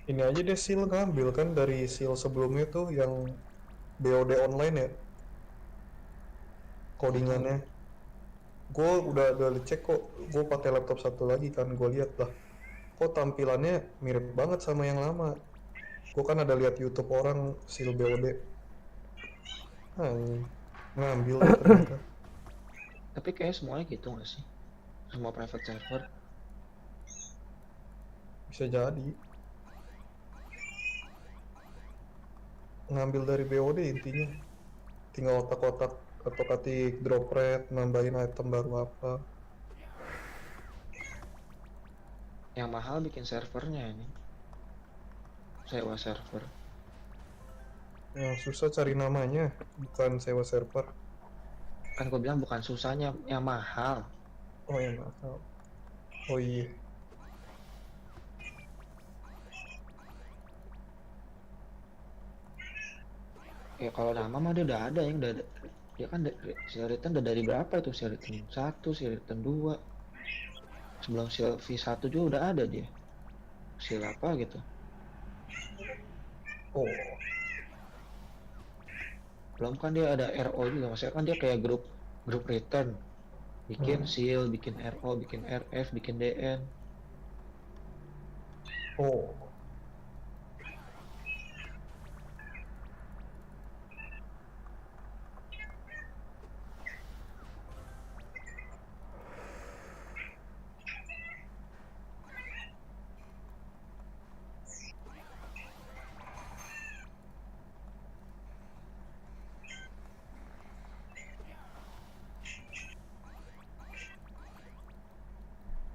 Ini aja deh seal ngambil kan dari seal sebelumnya tuh yang BOD online ya, Nggak tahu. codingannya. Gue udah cek kok, gue pakai laptop satu lagi kan, gue lihat lah. Kok tampilannya mirip banget sama yang lama. Gue kan ada lihat YouTube orang seal BOD. Hmm, ngambil deh ternyata. Tapi kayak semuanya gitu nggak sih? Semua private server. Bisa jadi ngambil dari BOD intinya. Tinggal otak-otak atau ketik drop rate, nambahin item baru apa. Yang mahal bikin servernya ini. Sewa server. Yang susah cari namanya, bukan sewa server. Kan gue bilang bukan susahnya, yang mahal. Oh ya mahal. Oh iya. Ya kalau nama mah dia udah ada yang udah ada. Dia kan Silaritan udah dari berapa itu? Silaritan 1, Silaritan 2. Sebelum Sil V1 juga udah ada dia. Sil apa gitu. Oh, Belum kan dia ada RO juga. Maksudnya kan dia kayak grup grup return. Bikin hmm. Sil, bikin RO, bikin RF, bikin DN. Oh,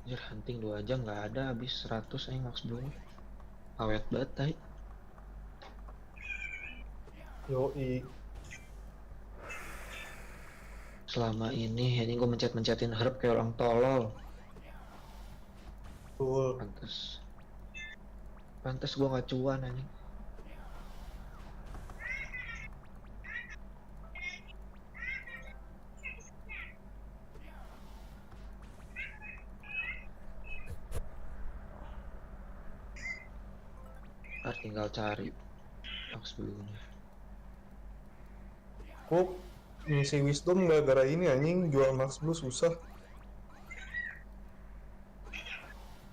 Anjir, hunting 2 jam nggak ada, habis 100 aja max belum. Awet banget tai. yoi. Selama ini gue mencet-mencetin herb kayak orang tolol. Betul. Pantes. Pantes gue nggak cuan anjing. Ntar tinggal cari max belumnya. Kok ngisi wisdom gara-gara ini anjing jual Max Blue susah.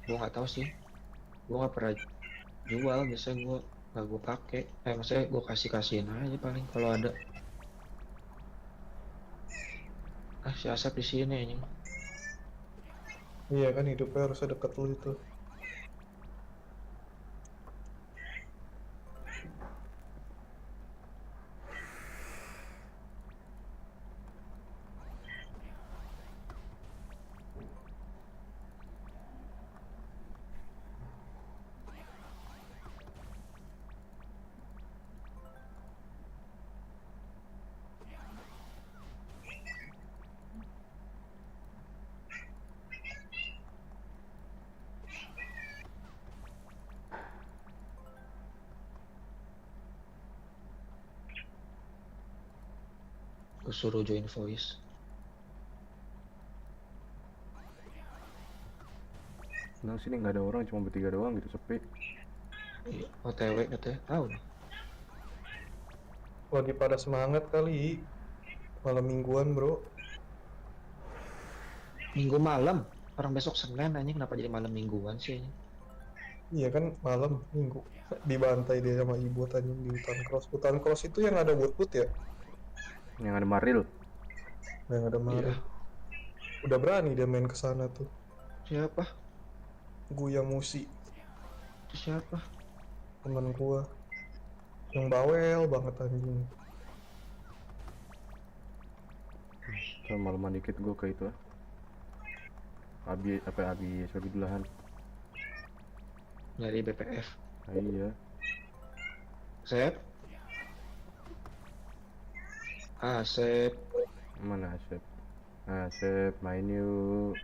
Gue nggak tahu sih. Gue nggak pernah jual, biasanya gue nggak gue pakai. Maksudnya gue kasihin aja paling kalau ada. Ah, si Asap di sini anjing. Iya kan hidupnya harusnya deket lu itu. Gue suruh join voice. Nah sini nggak ada orang, cuma bertiga doang gitu, sepi. Iya, OTW katanya. Tahu nih. Lagi pada semangat kali. Malam mingguan bro. Minggu malam. Orang besok Senin anjing, kenapa jadi malam mingguan sih anjing? Iya kan malam minggu. Dibantai dia sama ibu tanya di hutan cross. Hutan cross itu yang ada wood ya? Yang ada Maril. Yang ada Iya. Mario. Udah berani dia main ke sana tuh. Siapa? Guya Musi, Itu siapa? teman gua. Yang bawel banget anjing. Sama malaman dikit gue ke itu. Abi sorry dulahan. Dari BPF. Ah, iya. Sep. Asep. Mana Asep? Asep main yuk.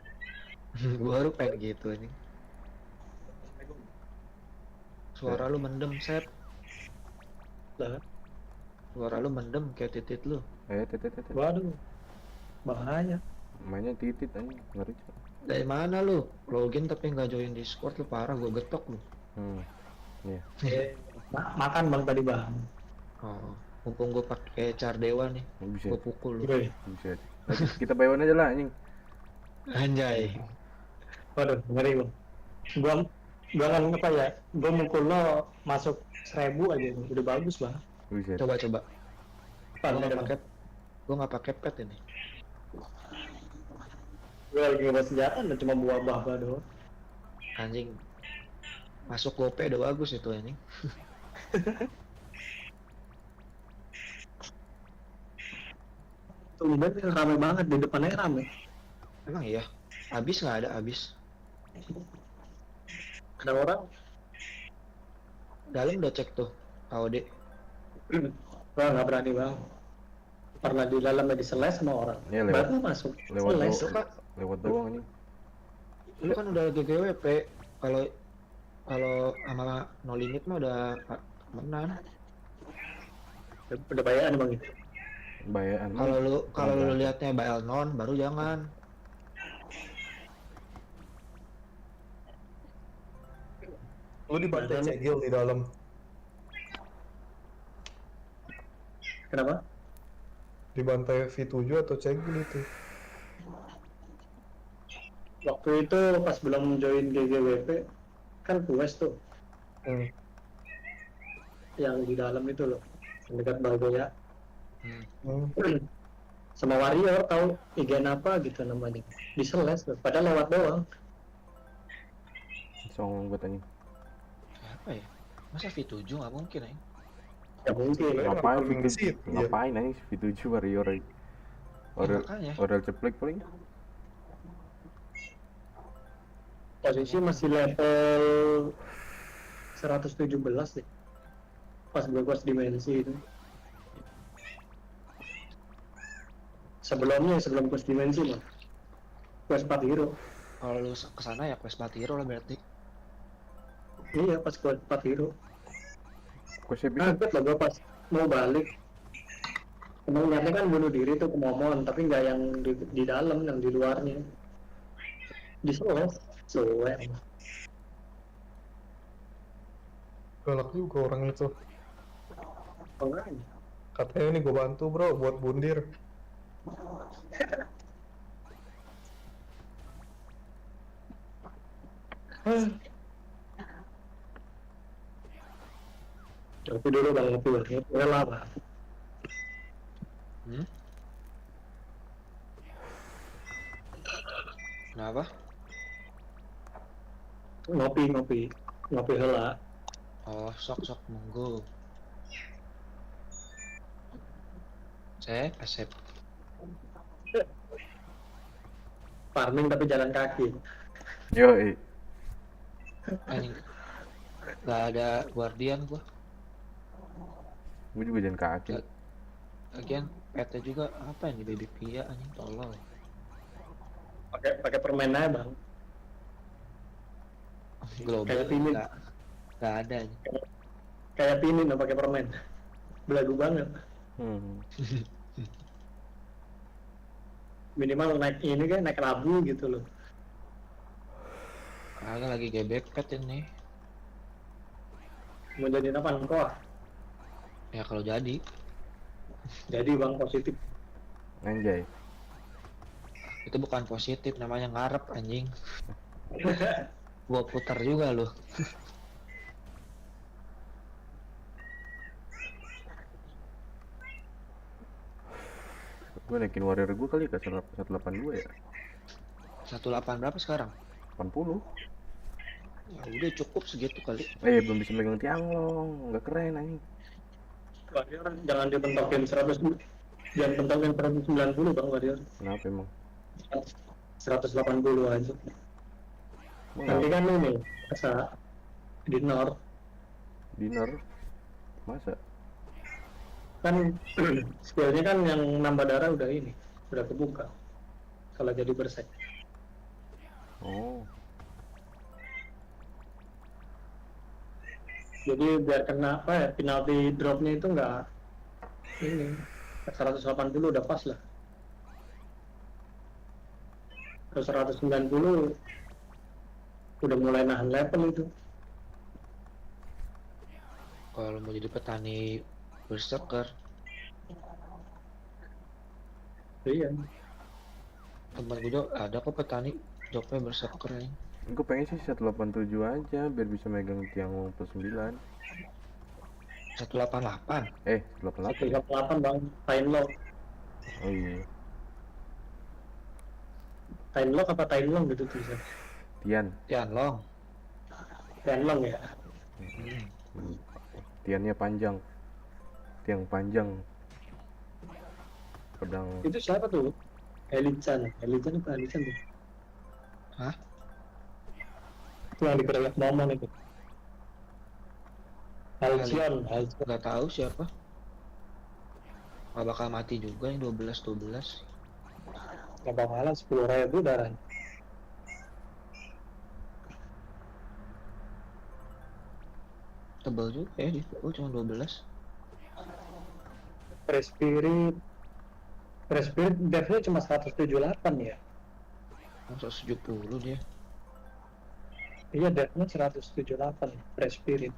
Gue baru pengen gitu anjing. Suara lu mendem, Sep. Lah, Suara lu mendem kayak titit lu. Tete. waduh, bahaya. Mainnya titit aja, ngeri. Dari mana lu? Login tapi nggak join Discord lu, parah, gue getok lu. Hmm. Iya. Makan bang tadi bang. Oh, mumpung gue pakai Cardewa nih, Bisa. gue pukul lu. Wih, Bisa. Lanjut, kita buy one aja lah anjing. Anjay. waduh ngeri bang. Gua gua kan apa ya? Gua mukul lo masuk 1.000 aja, udah bagus bang. Bisa. Coba. Gue Pandai nggak bang. pakai, gue nggak pakai pet ini. Gue lagi ngebawa senjata, dan cuma buah baba doang. Anjing. Masuk gope udah bagus itu anjing. Tumben rame banget di depannya rame. Emang iya? Habis nggak ada habis. Ada orang. Dalam udah cek tuh, AOD. Wah nggak berani bang. Pernah di dalam lagi seles sama orang. Ya, lewat. Baru masuk. Lewat Seles. Itu Kak, Lewat doang anjing. lu kan udah GGWP. Kalau kalau sama no limit mah udah menang. Udah bayaan bang itu. Bayaan. Kalau lu lihatnya BL non baru jangan. Lu dibantai cegil di dalam. Kenapa? Dibantai V7 atau cegil itu? Waktu itu pas belum join GGWP kan quest tuh Hmm. yang di dalam itu loh, yang dekat Balboa Hmm. sama warrior tahu igen apa gitu namanya di seles loh, padahal lewat doang. Song buat anjing. Apa ya? Masa V7 nggak mungkin ya? Ya mungkin Iya. Ngapain paling V7? gesit, iya. Ngapain anjing V7 warrior aja. Orel makanya. Orel ceplek paling. posisi masih level 117 deh pas gue quest dimensi itu. Sebelum quest dimensi mah quest 4 hero. Kalau lu kesana ya quest Batiro lah berarti. Iya pas quest 4 hero Kok saya bisa? kaget lah gue pas mau balik. Emang niatnya kan bunuh diri tuh ke Momon, tapi nggak yang di dalam, yang di luarnya. Di seles, suwe. Galak juga orang itu. Makanya. Katanya ini gue bantu bro buat bundir. Ngopi dulu bang, ngopi bang. Rela bang. Kenapa? Ngopi hela. Oh, sok monggo. Asep. Farming tapi jalan kaki. Yo, Anjing. Gak ada guardian gua. gue juga jalan kaki. Lagian petnya juga apa ini baby Pia anjing tolol. Pakai permen aja bang. Global Kayak Pimin. gak ada anjing. Kayak pinin pakai permen. Belagu banget. Minimal naik ini kan naik labu gitu loh. Kagak lagi gebek pet ini. Mau jadiin apa kok? Ya kalau jadi. Jadi bang positif. Anjay. Itu bukan positif, namanya ngarep anjing. Gua putar juga loh. Gue naikin warrior gue kali ke 182 ya. 18 berapa sekarang? 80. Ya udah cukup segitu kali. Belum bisa megang tiang lo. Nggak keren anjing. Warrior jangan dipentokin 100, jangan pentokin 190 bang warrior. Kenapa emang? 180 aja. Nanti kan ini masa di North Dinner. Masa? kan skillnya kan yang nambah darah udah ini udah kebuka kalau jadi bersek. Oh. Jadi biar kena apa ya penalti dropnya itu enggak ini 180 udah pas lah. Terus 190 udah mulai nahan level itu. kalau mau jadi petani berserker. Iya. Temen gue juga ada kok petani jobnya berserker nih. Gue pengen sih 187 aja biar bisa megang tiang plus 9. 188. 188 ya? 138 bang, time lock. Oh iya. Time lock apa time long gitu tulisan. Tian. Tianlong. Time long ya. Tiannya panjang. Tiang panjang. Pedang. Itu siapa tuh? Elichan apa Elichan tuh? Hah? Itu yang dikeroyok Momon itu. Halcyon. Nggak tahu siapa. Nggak bakal mati juga yang 12. Gak bakalan 10.000 darah. Tebel juga ya di cuma 12. Prespirit devnya cuma 178 ya. Masa 70 dia. Iya devnya 178 Prespirit.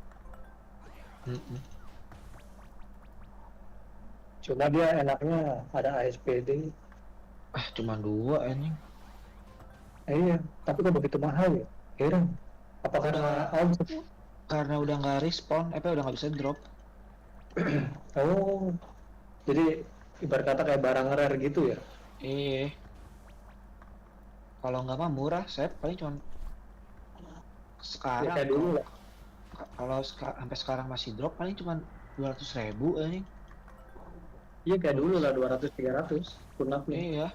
Cuma dia enaknya ada ASPD. Cuma 2 anjing. Iya, tapi kok begitu mahal ya? Heran. Apa karena Karena udah nggak respon, udah nggak bisa drop. oh, jadi ibarat kata kayak barang rare gitu ya? Iya. Kalau nggak mah murah, saya paling cuma Ya, sekarang. kayak dulu lah. Kalau sampai sekarang masih drop paling cuma 200.000 anjing. Iya kayak dulu lah 200-300 punaknya. Iya.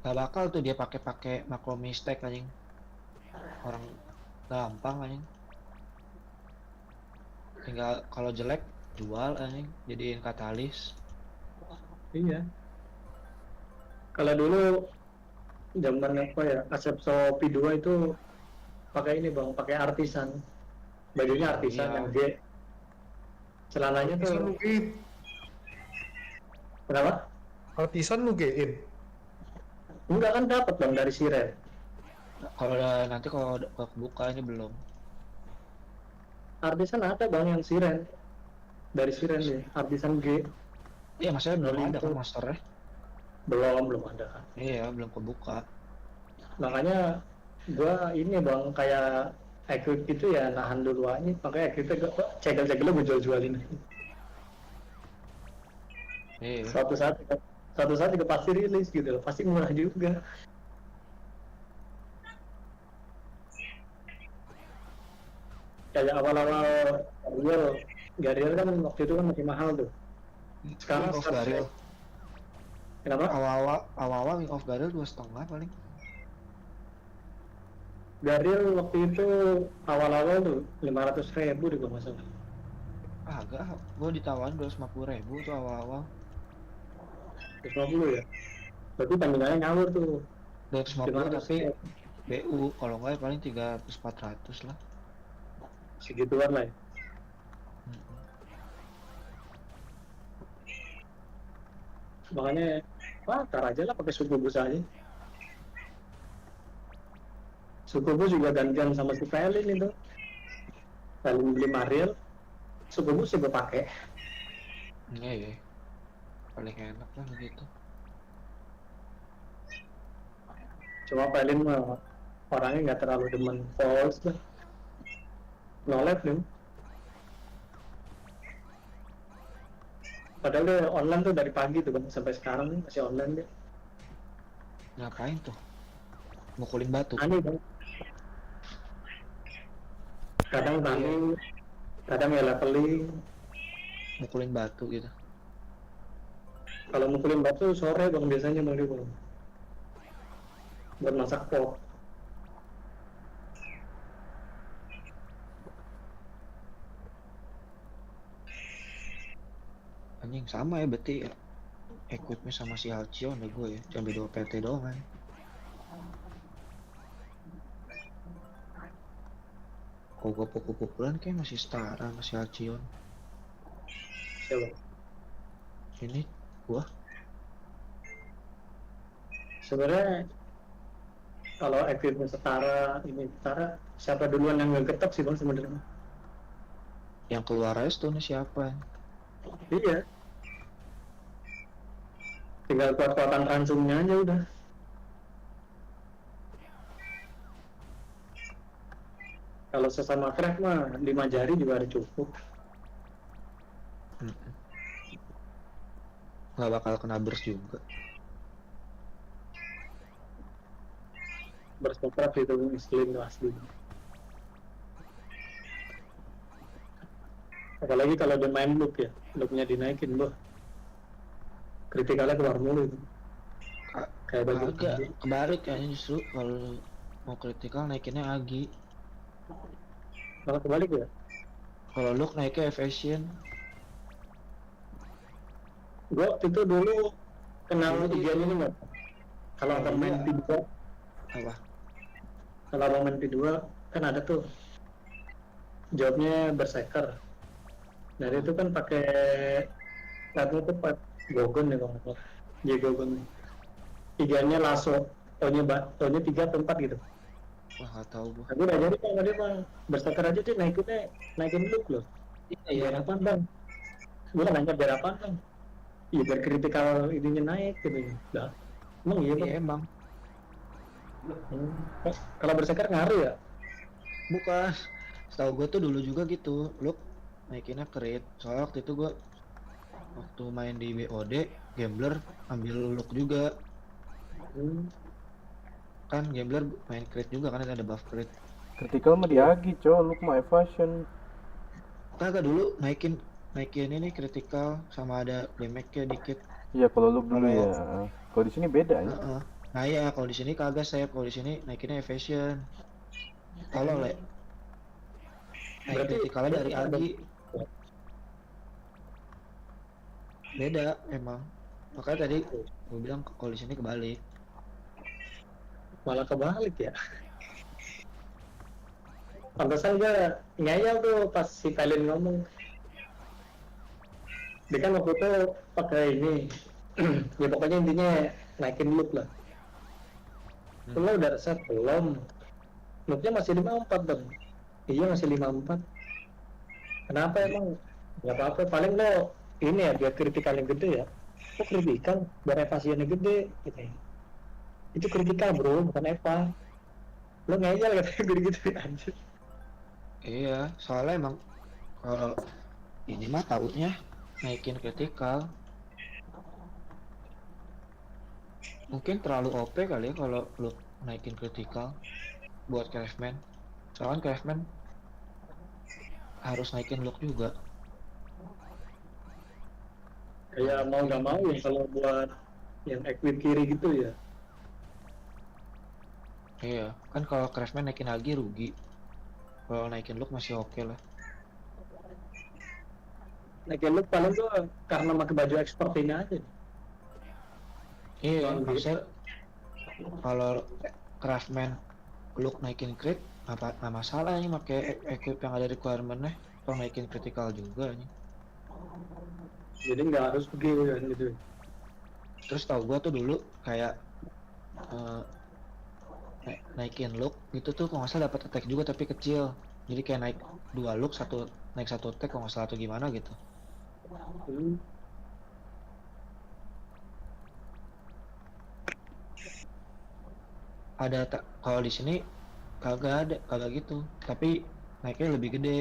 Gak bakal tuh dia pakai makro mistake anjing. Orang gampang anjing. Tinggal kalau jelek jual anjing, jadiin katalis. Iya. Kalau dulu zaman apa ya? Asepso P2 itu pakai ini bang, pakai artisan. Bajunya artisan Iya. yang G. Celananya Artisan tuh lu gain. kenapa? Artisan lu gain. Enggak kan dapat bang dari Siren. Kalau nanti kalau buka ini belum. Artisan ada bang yang Siren. Dari Siren nih, artisan G. Iya, maksudnya belum Dari ada itu. kan masternya. Belum ada kan. Iya, belum kebuka. Makanya gua ini bang kayak equip itu ya nahan dulu aja, pakai equipnya gua cegel-cegelnya gue jual-jualin. Iya. Suatu saat juga pasti rilis gitu loh, pasti murah juga. Kayak awal-awal Gariel kan waktu itu kan masih mahal tuh. Sekarang Wing of Garil. Kenapa? Awal-awal Wing of Garil 2,5 paling. Gariel waktu itu awal-awal tuh 500.000 deh kalau nggak salah. Agak, gua ditawarin 250.000 tuh awal-awal. 150 ya. Berarti tandingannya ngawur tuh. 250 tapi 500.000. BU, kalau nggak ya paling 300-400 lah. Segituan lah ya. Makanya tar aja lah pakai suku bus aja. Suku bus juga gantian sama si Pelin itu. Pelin beli Mariel, suku bus juga pakai. Iya. Paling enak lah gitu. Cuma Pelin mah orangnya nggak terlalu demen false lah. Nolep deh. Padahal dia online tuh dari pagi tuh bang, sampai sekarang nih masih online dia. Ngapain tuh? Mukulin batu. Aneh bang. Kadang tani, kadang ya leveling. Mukulin batu gitu. Kalau mukulin batu sore bang biasanya bang dia bang. Buat masak pop. Anjing sama ya berarti ya. Equipnya sama si Halcyon ya gue ya. Cuma beda PT doang kan. Kalau gue pukul-pukulan kayak masih setara sama si Halcyon. Siapa? Ini gua Sebenarnya kalau equipment setara, ini setara, siapa duluan yang ngegetok sih bang sebenarnya? yang keluar Restone siapa? Iya, tinggal kuat-kuatan ransumnya aja udah. Kalau sesama crack mah 5 jari juga ada cukup. Nggak bakal kena burst juga. Bersetrap itu ngeselin asli. Apalagi kalau dia main loop ya, loopnya dinaikin loh. Kritikalnya keluar mulu itu. Kayak baju Agak kebalik kayaknya justru kalau mau kritikal naikinnya Agi. malah kebalik ya. Kalau Luke naiknya Evasion. Gue itu dulu kenal Dulu ujian itu. ini nggak? Kalau abang main Iya. P2, Apa? kalau abang main P2 kan ada tuh jawabnya berserker. Nah dia itu kan pakai kartu tuh pak Gogon ya kalau nggak salah. Dia Gogon. Tiganya lasso, O-nya 3 atau 4 gitu. Wah nggak tahu gua. Aku udah jadi kalau dia mah berserker aja dia naikin loop loh. Iya. Biar apa bang? Gue nanya biar apa bang? Iya biar kritikal ininya naik gitu. Dah. Emang iya bang? Iya emang. Kalau berserker ngaruh ya? Bukan. Setahu gue tuh dulu juga gitu. Luke naikinnya crit. Soalnya waktu itu gue waktu main di BOD gambler ambil Luke juga. Kan gambler main crit juga kan ada buff crit. Critical mah di Agi, Luke mah evasion. Kagak dulu naikin ini critical sama ada damage-nya dikit. Iya, kalau Luke dulu Kalau- ya. Kalau di sini beda ya. Heeh. Nah ya kalau di sini kagak saya kalau di sini naikinnya evasion. Kalau le naik Berarti- kritikalnya dari Agi. Beda emang. Makanya tadi gue bilang kalau di sini kebalik. Malah kebalik ya. Pantesan gue ngeyel tuh pas si Valin ngomong. Dia kan waktu itu pakai ini. Ya pokoknya intinya naikin loop lah. Lo udah reset belum? Loopnya masih 54 dong. Iya masih 54. Kenapa emang? Gak apa-apa, paling lo ini ya biar kritikalnya gede ya. Kok kritikal? Biar evasiannya gede gitu ya. Itu kritikal bro, bukan Eva. Lo ngeyel katanya gitu anjir. Iya, soalnya emang kalau ini mah taunya naikin kritikal. Mungkin terlalu OP kali ya kalau lu naikin kritikal buat Craftman. Soalnya Craftman harus naikin look juga. Kayak mau nggak mau ya kalau buat yang equip kiri gitu ya. Iya, kan kalau Craftman naikin lagi rugi. Kalau naikin look masih oke lah. Naikin loop paling tuh karena pakai baju expert ini aja. Iya, Kalau maksudnya kalau Craftman look naikin crit nggak masalah ini pakai equip yang ada requirement-nya. Kalau naikin critical juga nih. Jadi nggak harus begitu kan gitu. Terus tau gua tuh dulu kayak naikin look itu tuh kalau nggak salah dapat attack juga tapi kecil. Jadi kayak naik 2 look naik satu attack kalau nggak salah atau gimana gitu. Kalau di sini kagak gitu. Tapi naiknya lebih gede.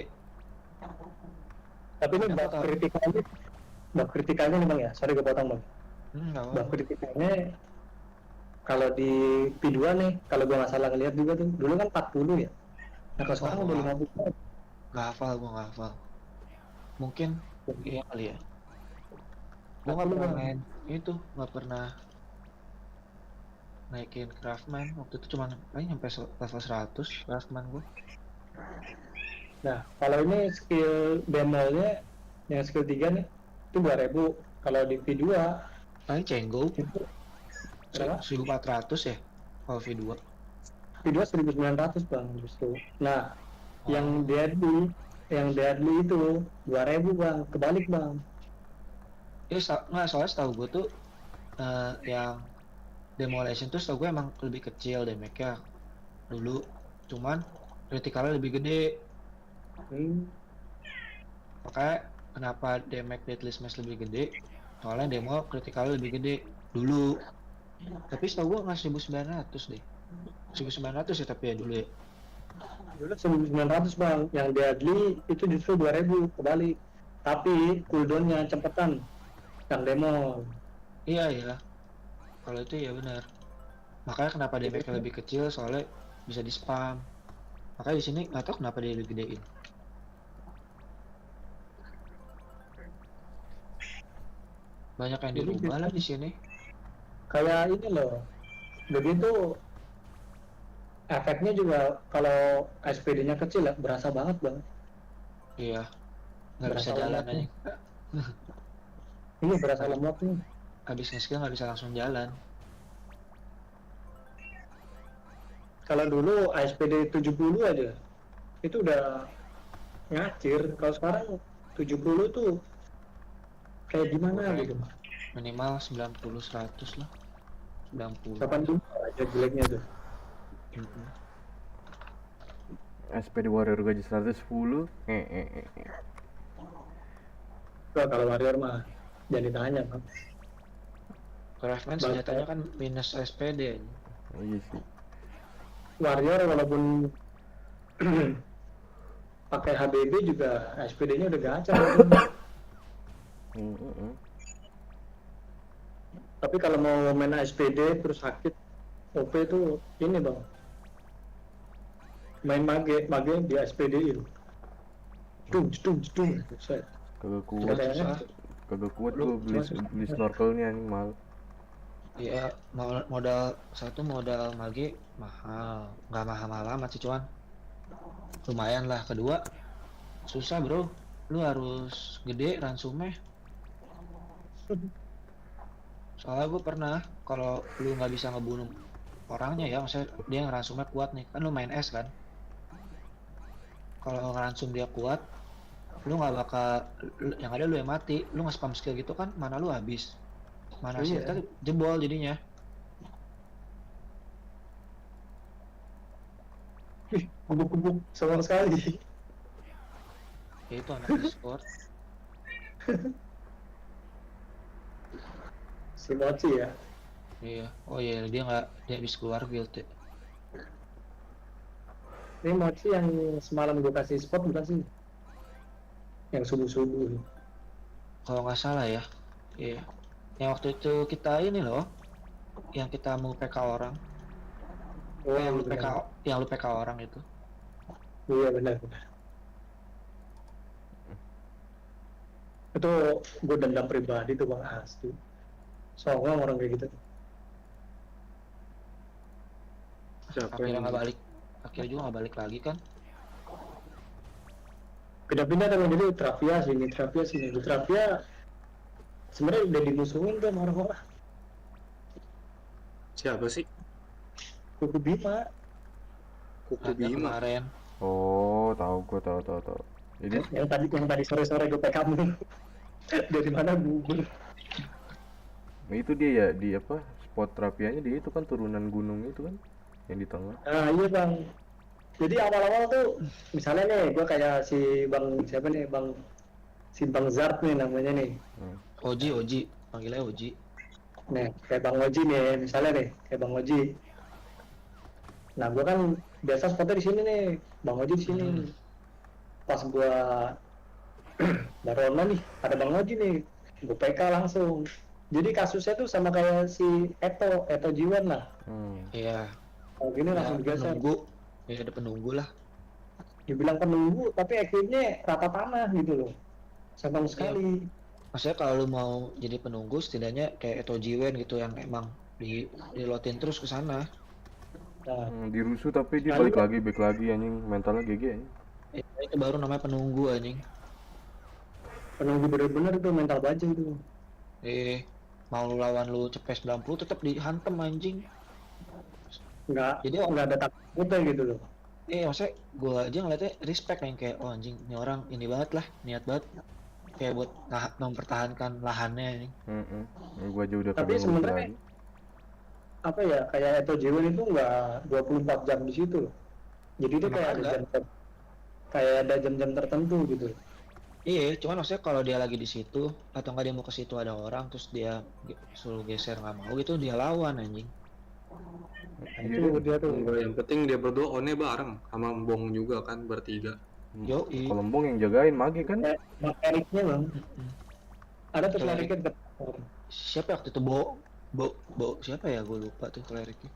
Tapi ini Kenapa bab tahu? kritikalnya nih bang ya. Sorry gue potong bang. Nggak Bab apa-apa. kritikalnya kalau di P2 nih, kalau gue nggak salah ngeliat juga tuh, dulu kan 40 ya. Nah kalau sekarang udah 50. Nggak hafal gua nggak hafal. Mungkin iya kali ya. Gua nggak pernah main itu nggak pernah naikin Craftman waktu itu cuman paling sampai level 100 Craftman gua. Nah, kalau ini skill demolnya yang skill 3 nih itu 2000. Kalau di V2 Paling Cenggo itu berapa? 1400 ya kalau V2. V2 1900 bang justru. Nah, Oh. yang deadly itu 2000 bang, kebalik bang. Nggak, soalnya setahu gua tuh yang Demolition tuh setahu gua emang lebih kecil damage-nya dulu, cuman kritikalnya lebih gede. Makanya kenapa damage deadly smash lebih gede, soalnya demo critical lebih gede dulu. Tapi setahu gua nggak 1900 deh. 1900 ya tapi ya dulu ya. Dulu 1900 bang, yang deadly itu justru 2000 kebalik. Tapi cooldownnya cepetan, yang demo. Iya iya. Kalau itu ya benar. Makanya kenapa damage lebih kecil soalnya bisa di spam. Makanya di sini nggak tahu kenapa dia lebih gedein. Banyak yang Jadi dirubah kita- lah di sini. Kayak ini loh, begitu efeknya juga kalau SPD-nya kecil ya berasa banget bang. Iya. Nggak bisa Berasa jalan lemotnya. aja. Ini berasa lemot nih. Habis nge-skill nggak bisa langsung jalan. Kalau dulu ASPD 70 aja itu udah ngacir. Kalau sekarang 70 tuh kayak gimana Oke. gitu. Minimal 90-100 lah. 90. 80 aja jeleknya tuh. Mhm. SPD Warrior gaji 110. Wah, kalau warrior mah jangan ditanya bang. Craftman Bang, senjatanya kan minus SPD. Iya sih. Warrior walaupun pakai HBB juga SPD-nya udah gacor. Tapi kalau mau main SPD terus sakit OP tuh ini bang, main mage di SPD itu jedung set. Kagak kuat. Udah Kayaknya susah. Kagak kuat Lu gua beli snorkelnya nih mal. Iya, modal satu modal mage mahal. Nggak mahal-mahal amat sih cuman lumayan lah. Kedua susah bro. Lu harus gede ransumnya. Soalnya gue pernah kalau lu nggak bisa ngebunuh orangnya ya, maksudnya dia ngeransumnya kuat nih, kan lu main S kan. Kalau ngeransum dia kuat, lu nggak bakal, yang ada lu yang mati, lu nggak spam skill gitu kan, mana lu habis, mana Iya. shieldnya jebol jadinya. Kubuk-kubuk sama sekali. Ya itu anak Discord. Si Mochi ya. Iya, oh iya dia habis keluar guild ya. Ini Mochi yang semalam gue kasih spot bukan sih? Yang subuh-subuh. Kalau nggak salah ya, iya. Yang waktu itu kita ini loh, yang kita mau PK orang, Oh, yang lu benar. yang lu PK orang itu. Iya benar. Itu gue dendam pribadi tuh bang asli. Soalnya orang kayak gitu. Akhirnya nggak balik, akhirnya juga nggak balik lagi kan. Pindah-pindah teman jadi Travia sini. Travia sebenarnya udah dimusuhin tuh sama orang-orang. Siapa sih? Kuku Bima. Kuku Ada Bima. kemarin. Oh, tahu gua tahu. Jadi Yang tadi sore-sore gue kamu dari mana gugur. nah itu dia ya di apa spot terapianya dia itu kan turunan gunung itu kan yang di tengah. Nah iya bang. Jadi awal-awal tuh misalnya nih gue kayak si bang siapa nih bang Zart nih namanya nih. Oji, panggilnya Oji. Nih kayak bang Oji nih misalnya nih kayak bang Oji. Nah gue kan biasa spotnya di sini nih bang Oji di sini. Pas gue baru online nih ada bang Oji nih gue PK langsung. Jadi kasusnya tuh sama kayak si Eto Jiwan lah. Iya. Kalau gini langsung digeser. Penunggu. Ya ada penunggu lah. Dibilang penunggu tapi equipnya rata tanah gitu loh. Sama sekali. Maksudnya kalau lu mau jadi penunggu setidaknya kayak Eto Jiwen gitu yang emang dilotin terus ke sana. Nah, Dirusuh tapi dia Kali balik lagi anjing mentalnya GG anjing. Itu baru namanya penunggu anjing. penunggu bener-bener itu mental baja itu. Mau lu lawan lu cepet 90 tetap dihantem anjing. Jadi Nggak ada takutnya gitu loh. maksudnya gua aja ngeliatnya respect yang kayak oh anjing ini orang ini banget lah, niat banget kayak buat mempertahankan lahannya anjing. Gua aja udah Tapi kagak sebenarnya lagi. apa ya kayak Eto Jiwen itu nggak 24 jam di situ loh. Jadi itu Emang kayak ada ada. jam-jam tertentu gitu. Iya, cuman maksudnya kalau dia lagi di situ atau nggak dia mau ke situ ada orang terus dia suruh geser nggak mau gitu dia lawan anjing. Nah, Iya itu deh. dia tuh. Enggak, yang penting dia berdua onnya bareng sama Bong juga kan bertiga. Yoi. Kalau Bong yang jagain Mage kan. Bang Eriknya bang, Mm-mm. ada tuh Klerik. Eriknya dekat. Siapa waktu itu Bo siapa ya gue lupa tuh kleriknya.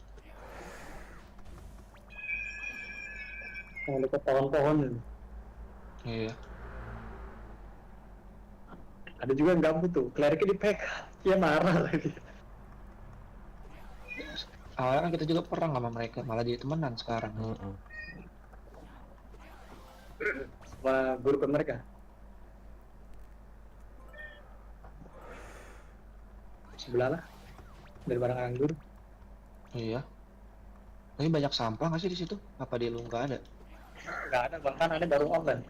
Yang dekat pohon-pohon. Iya. Ada juga yang gabut tuh, Kleriknya di PK. Dia marah lagi. Awalnya kan kita juga perang sama mereka malah jadi temenan sekarang. Heeh. Sama guru ke mereka. Sebelah lah. Dari barang anggur. Iya. Tapi banyak sampah nggak sih di situ? Apa di lu nggak ada? Nggak ada, bahkan ada baru off kan.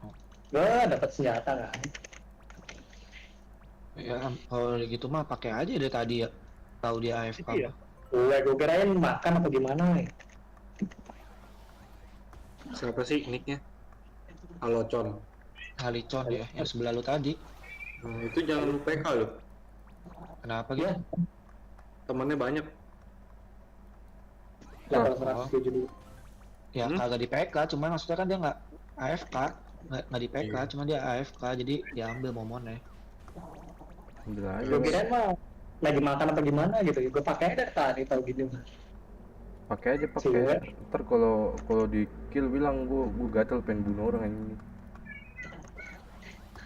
Oh. Gak dapat senjata kan. Ya kalau gitu mah pakai aja deh tadi ya. Tahu dia AFK. Iya. Gue kirain makan apa gimana nih. Siapa sih nicknya? Alocon. Halicon ya, yang sebelah lu tadi. Nah, itu jangan lupa PK loh. Kenapa Iya. gitu? Temannya banyak. 872. Ya kagak di PK, cuman maksudnya kan dia nggak AFK, nggak di PK, Iya. cuman dia AFK, jadi diambil momennya. Ambil aja. Gue kirain mah lagi makan apa gimana gitu. Gue pakai aja tadi tahu gini mah. Pakai aja pakai. Siwet. Ntar kalau di kill bilang gua gatel pengen bunuh orang anjing.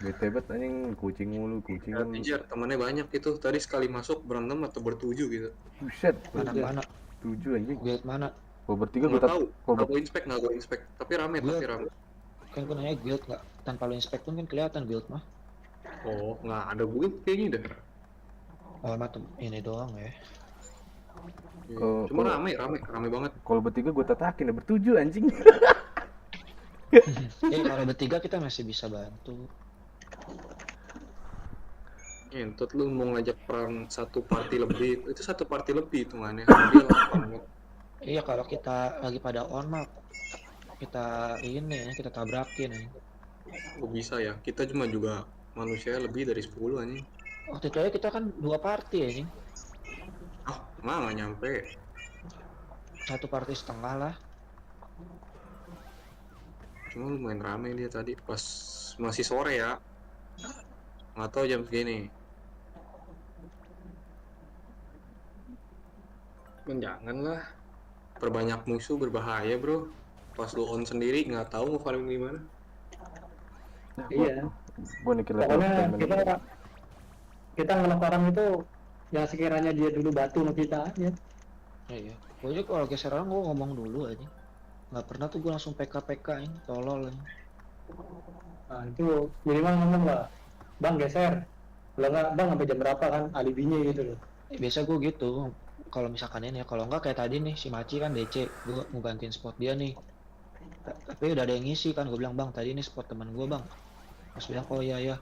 Bete banget anjing, kucing mulu. Tijar temannya banyak itu. Tadi sekali masuk berantem atau bertujuh gitu. Buset, Mana 7 anjing. guild mana? Kalau bertiga Nggak gua tahu. kalau Nggak gue inspect. Tapi rame. Kan gue nanya guild nggak, tanpa lu inspect pun kan kelihatan guild mah. Oh, nggak ada gue kayaknya dah. Oh mah ini doang ya. Cuma rame banget. kalau bertiga gua tatakin ada bertujuh anjing. Kalau bertiga kita masih bisa bantu. Entot lu mau ngajak perang satu party lebih. Itu satu party lebih hitungannya. Dia 8. Iya kalau kita lagi pada on mah kita ini kita tabrakin ya. Kok bisa ya? Kita cuma juga manusia lebih dari 10 anjing. Waktu itu aja kita kan 2 party ya nih. Ah, nggak nyampe. 1 party setengah lah. Cuma lumayan rame dia tadi pas masih sore ya. Nggak tahu jam segini. Janganlah. Perbanyak musuh berbahaya bro. Pas lu on sendiri nggak tahu mau farming di mana. Iya. Gua nih kira Pokoknya kita ngelok orang itu yang sekiranya dia dulu batu sama kita aja. Iya. Gue juga kalau geser orang gue ngomong dulu aja. Nggak pernah tuh gue langsung PK ini, tolol ini. Nah itu minimal ngomong lah, bang geser. Kalau nggak bang sampai jam berapa kan alibinya gitu loh. Biasa gue gitu. Kalau misalkan ini ya, kalau nggak kayak tadi nih si Maci kan DC, gue mau gantiin spot dia nih. Tapi udah ada yang ngisi kan, gue bilang bang tadi ini spot teman gue bang. Terus bilang oh iya ya.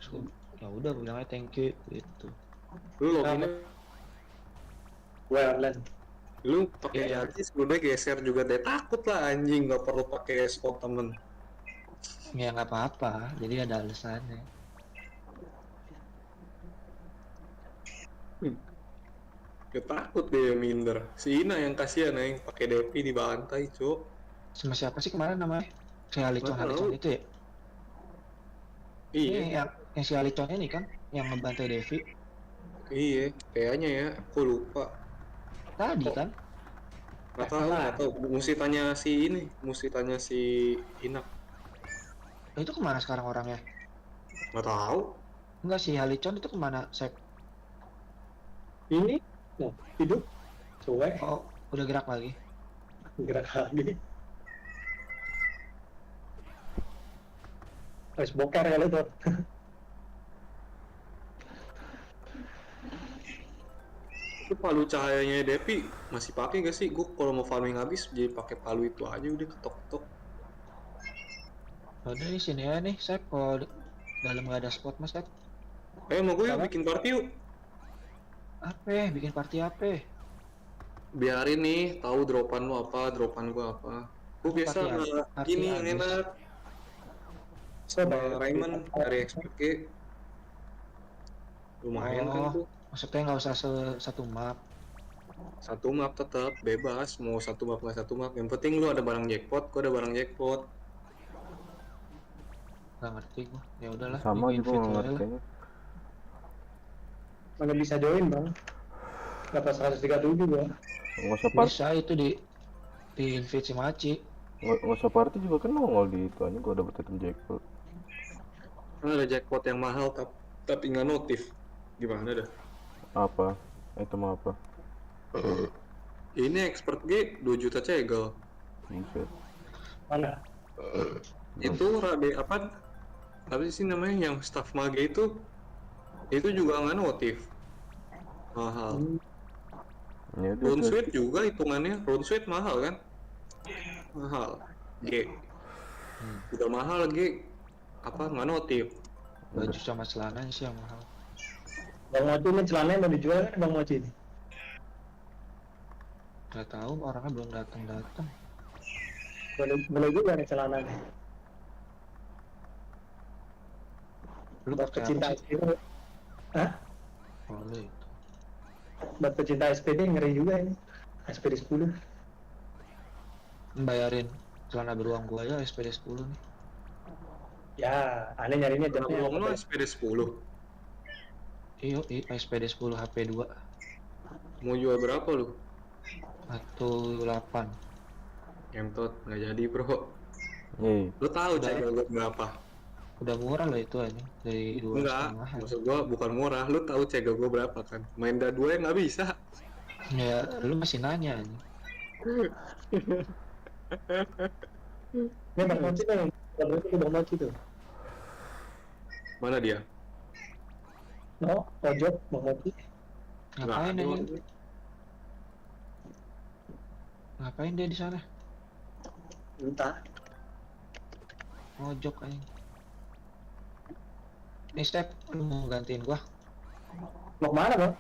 Terus gue ya udah gue bilangnya thank you gitu. Lu loginnya Gue online. lu pakai Iya. artis udah geser juga deh, takut lah anjing, nggak perlu pakai spot temen. Ya nggak apa-apa, jadi ada alasannya. Gak takut dia minder. Si Ina yang kasihan yang pakai Devi dibantai cuk. Sama siapa sih kemarin namanya? Si Halicon Nggak tahu. itu ya? Iya, Ini yang si Halicon ini kan yang ngebantai Devi iya, kayaknya ya, aku lupa. tadi kan. Nggak tahu. Mesti tanya si ini, mesti tanya si Ina. Itu kemana sekarang orangnya? Nggak tahu. Enggak si Halicon itu kemana? Ini, nah hidup, cuek, Oh udah gerak lagi. gerak lagi. Harus boker kali tuh. Itu palu cahayanya Devi masih pakai gak sih? Gue kalau mau farming habis jadi pakai palu itu aja udah ketok-ketok. Udah nih sini ya nih, Sep. Kalau dalam nggak ada spot mas, Sep. Mau gue yuk Apa? bikin party yuk. Apa? Bikin party apa? Biarin nih tahu dropan lu apa, dropan gua apa. Gue biasa Party nggak party gini yang habis. enak. sama bayar. Raymond dari expert G lumayan kan Oh, tuh. maksudnya nggak usah satu map. Satu map tetap bebas, mau satu map nggak satu map, yang penting lu ada barang jackpot, gua ada barang jackpot. Nggak ngerti gua. Ya udahlah, Sama di juga invite nggak lu aja ngerti lah. Mana bisa join bang? Dapat 137 gua. nggak usah part Bisa itu di invite si Maci. nggak usah party juga kan nongol di itu aja gua dapet item jackpot. Kan ada jackpot yang mahal tapi nggak notif, gimana dah. Apa item apa? Ini expert G 2 juta cegel. Buset. Mana? Itu rade apa sih namanya yang staff mage itu juga nggak notif, mahal. Ya udah Rune tuh. Sweet juga hitungannya, Rune Sweet mahal kan, mahal. G udah mahal G, apa nggak notif. Baju sama celana sih yang mahal. Bang Mochi ini celananya mau dijual kan Bang Mochi ini? Nggak tahu, orangnya belum datang. Boleh juga nih celananya. Lu Buat pakai pecinta apa sih? SPD. Hah? Boleh itu. Buat pecinta SPD ngeri juga ini. SPD 10. Bayarin celana beruang gua aja SPD 10 nih. Ya, aneh nyarinya Karena jamnya. uang lo SPD 10, Iyo, SPD 10 HP 2 mau jual berapa lu? atau 8. Kentot, nggak jadi bro. Yeay. Lu tahu Udah. cegel gue berapa? Udah murah lah itu aja dari 2,5. Enggak, maksud gua bukan murah. Lu tahu cegel gua berapa kan? Main da 2 nggak bisa. Ya, lu masih nanya nih. Ini Bang Mochi nih. Berarti Bang Mochi tuh. Mana dia? No, pojok Bang Mochi. Ngapain Nggak, aja? gua- Ngapain dia di sana? Entah. Mojok aja. Nih Step, lu mau gantiin gua? Mau kemana Bang?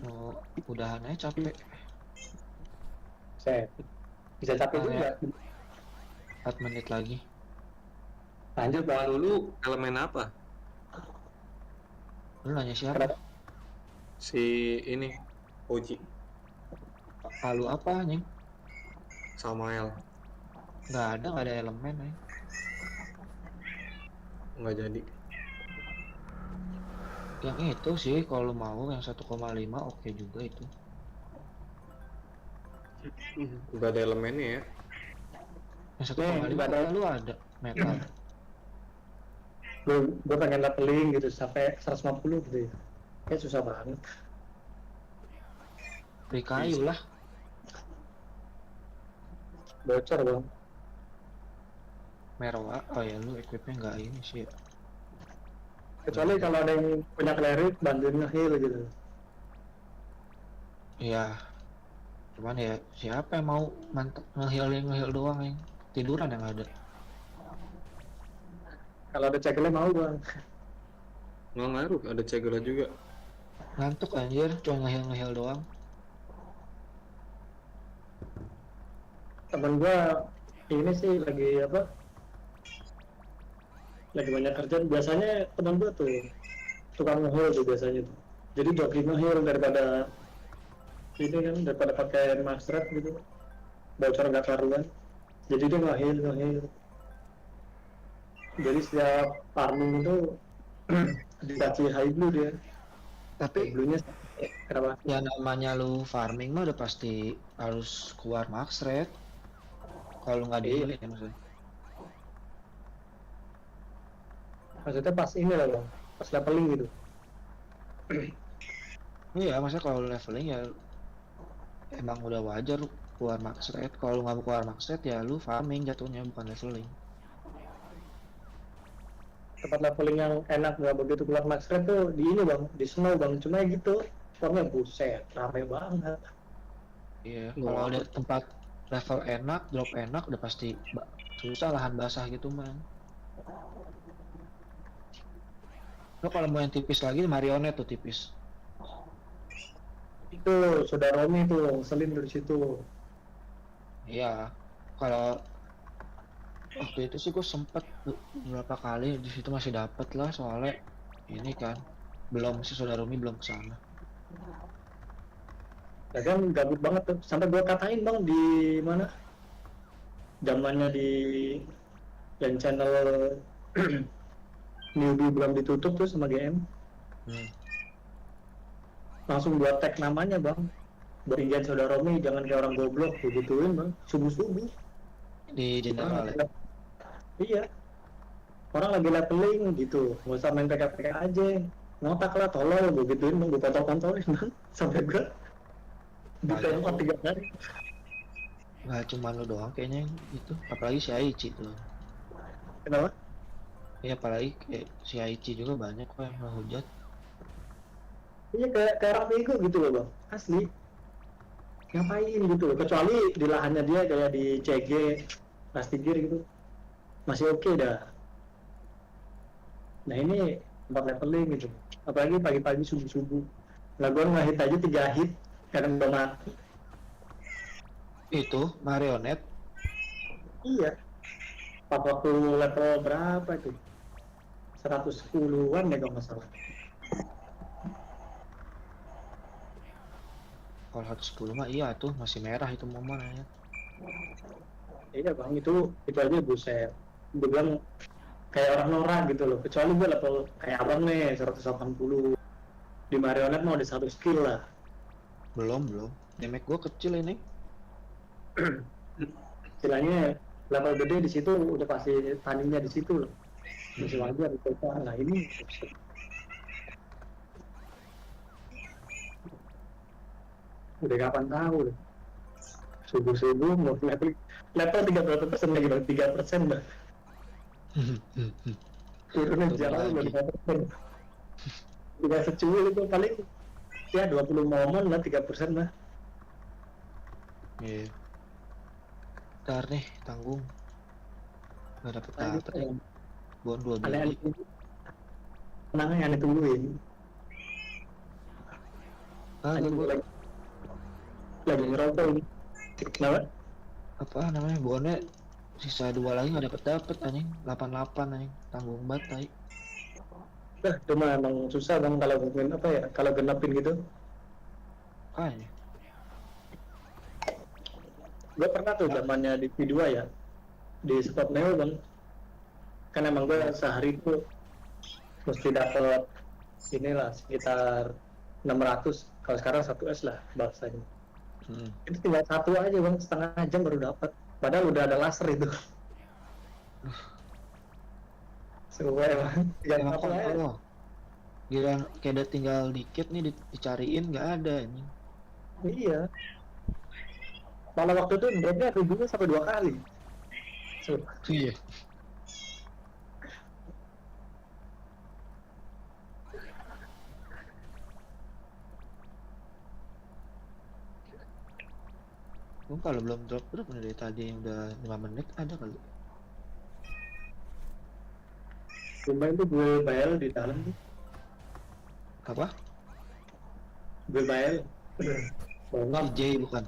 Mau udahan aja capek. Saya bisa capek Ah, juga. ya. 4 menit lagi. Lanjut Bang. Lalu elemen apa? Lu nanya siapa? Si ini Oji Palu apa anjing? Samael Nggak ada elemen anjing. nggak jadi. Yang itu sih kalau lu mau yang 1,5 oke juga itu. Nggak ada elemennya ya. Yang 1,5 nggak ada. kan lu ada metal. Gue pengen leveling gitu sampai 150 gitu ya. Kayak susah banget. Beli kayu lah. Bocor Bang. Merwa. Oh ya lu equipnya nggak ini sih. Kecuali kalau ada yang punya cleric bantuin nge-heal gitu. Iya. Cuman ya siapa yang mau mantep nge-heal doang yang tiduran yang ada. Kalau ada cekelnya mau Bang. Nggak ngaruh, ada cegel juga. Ngantuk anjir, cuma nge-heal doang. Temen gua ini sih lagi apa? Lagi banyak kerjaan. Biasanya temen gua tuh tukang nge-heal tuh biasanya tuh. Jadi joki nge-heal daripada ini kan daripada pakai master gitu. Bocor nggak karuan. Jadi dia nge-heal. Jadi setiap farming itu dikasih high blue dia. Tapi Blue-nya kenapa? ya namanya lu farming mah udah pasti harus keluar max rate. Kalau nggak di Iya. ya maksudnya. Maksudnya pas ini lah Bang. Pas leveling gitu. Iya, maksudnya kalau leveling ya emang udah wajar lu keluar max rate. Kalau lu nggak mau keluar max rate ya lu farming jatuhnya bukan leveling. Tempat leveling yang enak nggak begitu keluar max rate tuh di ini Bang, di snow Bang. Cuma gitu, formnya buset, rame banget. Iya, Wah. kalau ada tempat level enak, drop enak udah pasti susah lahan basah gitu man. Lo kalau mau yang tipis lagi marionette tuh tipis. Itu saudara Romi tuh, ngeselin dari situ. Iya, kalau Waktu itu sih gue sempet beberapa kali di situ masih dapet lah, soalnya ini kan belum si saudara Umi belum kesana. Ya kan gabut banget tuh. Sampai gua katain bang di mana? Zamannya di yang channel newbie belum ditutup tuh sama GM. Hmm. Langsung gua tag namanya bang. Berikan saudara Romi jangan kayak orang goblok, begituin bang. Subuh-subuh. Di general ya. Iya. Orang lagi leveling gitu. Nggak usah main PK-PK aja. Ngotak lah tolol, begituin bang. Gua kontol-kontolin bang. Sampai gua ditembak 3 kali. Gak cuma lu doang kayaknya yang itu, apalagi si Aichi tuh. Kenapa? Ya apalagi kayak si Aichi juga banyak kok yang menghujat. Iya kayak orang bego gitu loh bang. Asli. Ngapain gitu loh. Kecuali di lahannya dia kayak di CG, plastik gear gitu. Masih oke dah. Nah ini tempat leveling gitu. Apalagi pagi-pagi subuh-subuh. Lah gue ngehit aja 3 hit karena udah mati. Itu marionet. Iya. Pas waktu level berapa itu? 110-an ya kalau nggak salah. Kalau 110 mah iya tuh masih merah itu momennya. Iya bang itu aja buset. Gue bilang kayak orang norak gitu loh. Kecuali gue level kayak abang nih 180. Di marionet mau ada 1 skill lah. Belum. Damage gua kecil ini. Istilahnya level gede di situ udah pasti tandingnya di situ loh. Masih wajar itu. Nah ini udah kapan tahu loh. Subuh-subuh mau level 30% lagi bang, 3% bang. Turunnya Turun jalan udah lagi. 3%. Udah secuil itu paling ya 20 momen lah 3% lah. Iya. Ntar nih tanggung. Gak dapet Nah, dapet ya. Bon 2 aneh-aneh biji. menangnya yang ditungguin. Kagak gua Lagi ngerokok ini. Kenapa? apa namanya bonnya sisa 2 lagi gak dapet anjing. 88 anjing. Tanggung banget tai. Nah, cuma emang susah bang kalau ngomongin apa ya, kalau genapin gitu. Kayaknya. Gue pernah tuh zamannya di V2 ya, di spot neo bang. Kan emang gue sehari itu mesti dapat inilah sekitar 600. Kalau sekarang 1S lah bahasanya. Itu tinggal 1 aja bang, setengah jam baru dapat. Padahal udah ada laser itu. Sesuai bang. Emang 1 aja. kontol. Gila kayak udah tinggal dikit nih dicariin nggak ada anjing. Iya. Malah waktu itu dropnya ribunya sampai 2 kali. Iya. Kalau belum drop nih dari tadi yang udah 5 menit ada kali. Lumayan tuh gue bayar di dalam tuh. Apa? Gue bayar. Bongkar CJ bukan.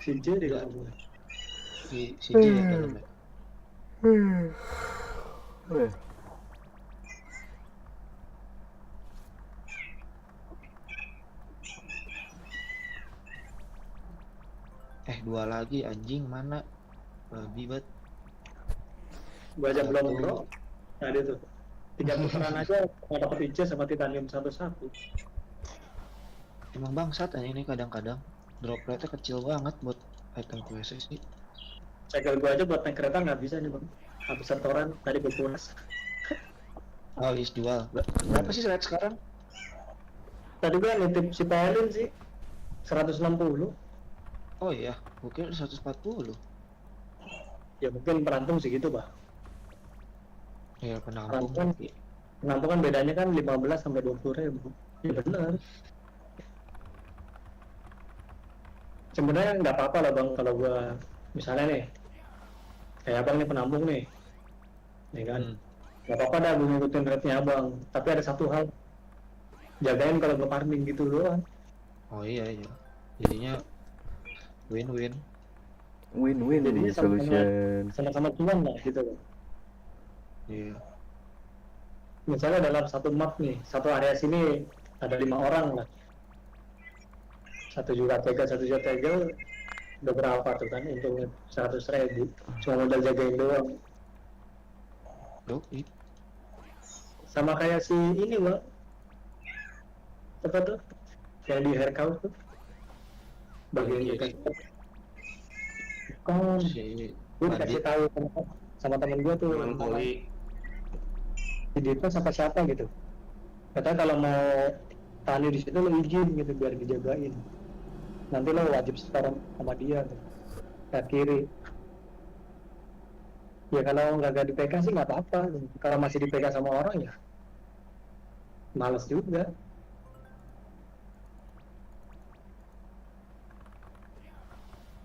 si J di dalam gue. Si J ya dalam ya. Dua lagi anjing mana? Babi banget. Gue aja belum Satu. drop. Nah dia tuh 3 putaran aja nggak dapat IC sama titanium 1-1. Emang bangsat aja ini kadang-kadang dropletnya kecil banget buat item quest sih. Segel gue aja buat naik kereta nggak bisa nih bang. Habis setoran tadi gue puas. Oh, is jual. Berapa sih rate sekarang? Tadi gue nitip si Pelin sih 160. Oh iya, mungkin 140. Ya mungkin perantung segitu bang. Ya penampung. Penampung kan bedanya kan 15 sampai 20 ribu. Ya benar. Sebenarnya nggak apa-apa lah bang kalau gua misalnya nih kayak abang nih penampung nih kan nggak apa-apa dah gue ngikutin rate-nya abang, tapi ada satu hal, jagain kalau gue farming gitu doang. Oh iya, jadinya win-win. Win-win Jadinya solution. sama-sama cuan lah gitu loh. Iya. Misalnya dalam satu map nih, satu area sini ada 5 orang lah, 1 juta tegel, udah berapa tuh kan untungnya 100.000, cuma modal jagain doang. Yoi. Sama kayak si ini bang, apa tuh yang di haircut tuh, bagian Iya, kita iya. kan Si gue dikasih Bandit. tahu sama temen gue tuh Melankoli. di Dito sampai siapa gitu, katanya kalau mau tani di situ lo izin gitu biar dijagain, nanti lo wajib setor sama dia gitu. Ke kiri ya, kalau nggak di PK sih nggak apa-apa, kalau masih di PK sama orang ya males juga.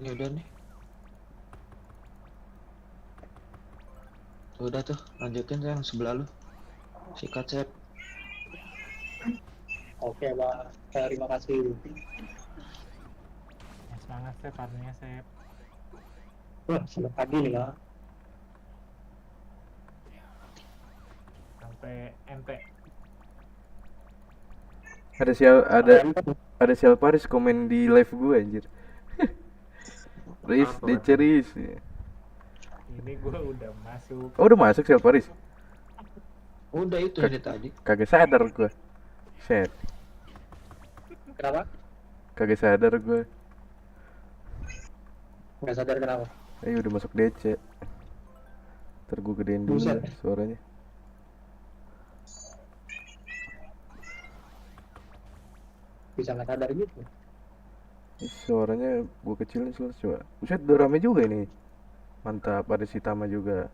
Ini udah nih. Udah tuh, lanjutin yang sebelah lu. Sikat Sep. Oke bang, terima kasih. Ya, semangat Sep, artinya Sep. Wah selamat pagi nih bang. Sampai MT. Ada siapa Paris komen di live gue anjir. Riz, Apa? Deceris. Ini gue udah masuk. Oh, udah masuk siapa Paris? Udah itu ini tadi. Kagak sadar gue. Set, Kenapa? kagak sadar gue. Nggak sadar kenapa? Udah masuk DC. Ntar gue gedein dulu Buset. ya suaranya. Bisa nggak sadar gitu? Suaranya gue kecilin coba. Buset, udah rame juga ini. Mantap, ada si Tama juga.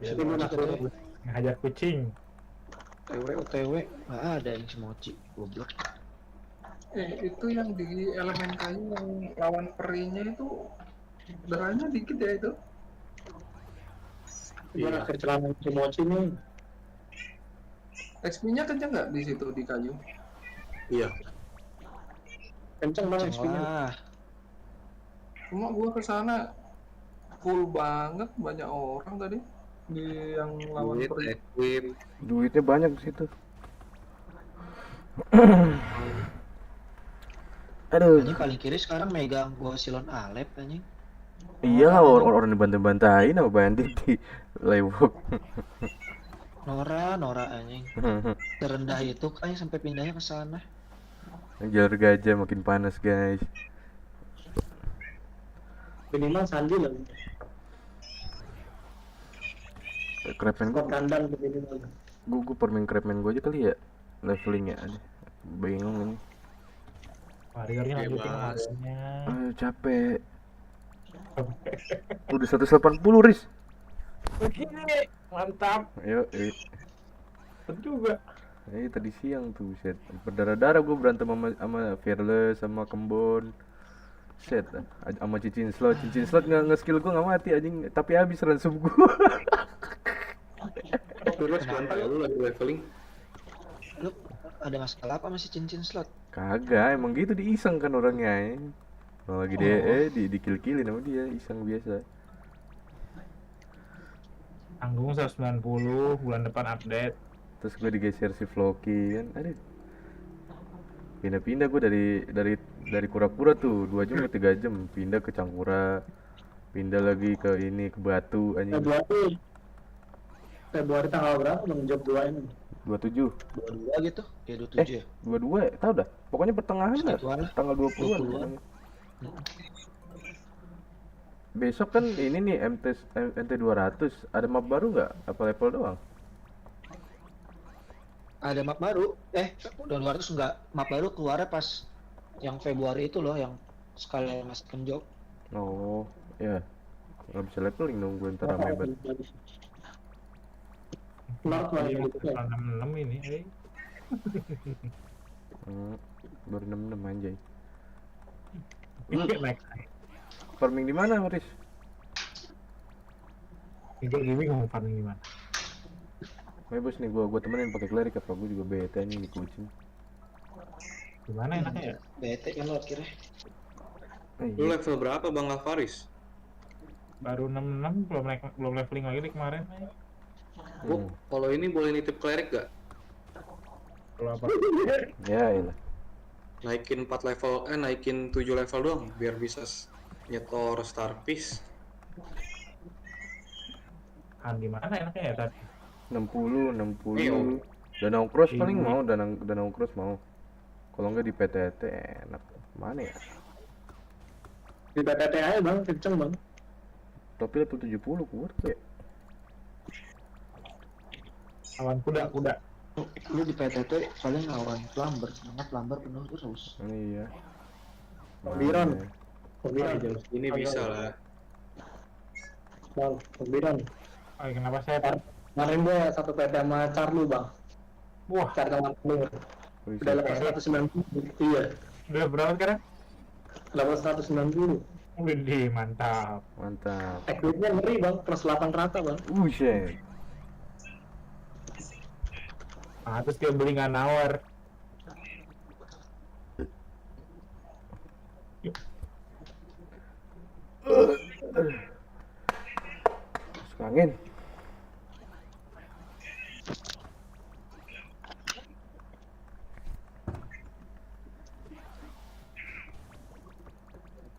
Itu lu nak katanya. Ngajar kucing. OTW nggak ada yang semoci. Goblok. Itu yang di elemen kayu yang lawan perinya itu darahnya dikit ya itu. Gue akhir celana mochi nih. XP-nya kenceng nggak di situ di kayu? Iya. Kenceng banget Ceng speednya. lah. Cuma gua kesana full banget, banyak orang tadi di yang lawan peri. Duitnya banyak di situ. Aduh. Anjing paling kiri sekarang megang gua Silon Alep anjing. Iya, orang dibantai-bantain sama bandit di Lewok. Nora anjing. Terendah itu kayaknya sampai pindahnya ke sana. Jalur gajah makin panas guys. Minimal sandi lah. Crabman Skor gue, kandang minimal. gue permain crabman gue aja kali ya. Levelingnya ada. Bingung ini. Warriornya lanjutin warriornya. Capek. Udah 180 Riz. Begini, mantap. Ayo, Betul juga. tadi siang tuh set. Berdarah-darah gue berantem sama Fearless sama Kembon. Set, sama Cincin Slot nggak skill gue nggak mati anjing, tapi habis ransom gue. Terus kenapa ya lu lagi leveling? Lu ada masalah apa masih cincin slot? Kagak, emang gitu diiseng kan orangnya. Kalau lagi di kill-killin sama dia, iseng biasa. Tanggung 190, bulan depan update. Terus gue digeser si Floki kan, aduh. Pindah-pindah gue dari Kura-Kura tuh 2 jam ke 3 jam, pindah ke Cangkura, pindah lagi ke ini ke Batu anjing. Februari tanggal berapa dong job 2 ini? 27. 22 gitu? Ya 27 ya? 22 tahu dah. Pokoknya pertengahan lah. Segituan lah. Tanggal 20-an. 20-an. Besok kan ini nih MT 200, ada map baru nggak? Apa level doang? Ada map baru. Udah 200 enggak. Map baru keluarnya pas yang Februari itu loh, yang sekali Mas Kenjok. Oh, ya. Nggak bisa leveling dong, gue ntar rame banget. Mark lah Iya, gitu ya. 66 ini. Baru 66 anjay. Ini naik. Farming di mana, Riz? Tiga gaming mau farming gimana? Bebas nih, gua temenin pakai cleric apa gue juga bete nih di kucing. Gimana enaknya ya? Bete kan lo akhirnya. Lu Iya. level berapa Bang Alvaris? Baru 66, belum leveling lagi di kemarin. Gua kalau ini boleh nitip cleric gak? Kalau apa? Ya iyalah. Naikin 4 level, naikin 7 level doang biar bisa nyetor Star Piece. Gimana enaknya ya tadi? 60, Iya. 60. Danau Cross paling Iya. mau, Danau Cross mau. Kalau nggak di PTT enak. Mana ya? Di PTT aja bang, kenceng bang. Tapi level 70 kuat ya. Awan kuda. Lu di PTT paling lawan plumber, semangat plumber penuh terus. Iya. Pembiran. Mana? Pembiran. Jam segini bisa lah. Bang, pembiran. Oh, kenapa saya? Kemarin gue satu PT sama Carlu bang. Wah, Carlu Carlu. Wih, Udah level Oke. 190. Iya. udah berapa sekarang? Level 190. Widih, mantap. mantap. Equipnya ngeri bang, plus 8 rata bang. Shit. Terus dia beli nggak nawar. Masuk angin.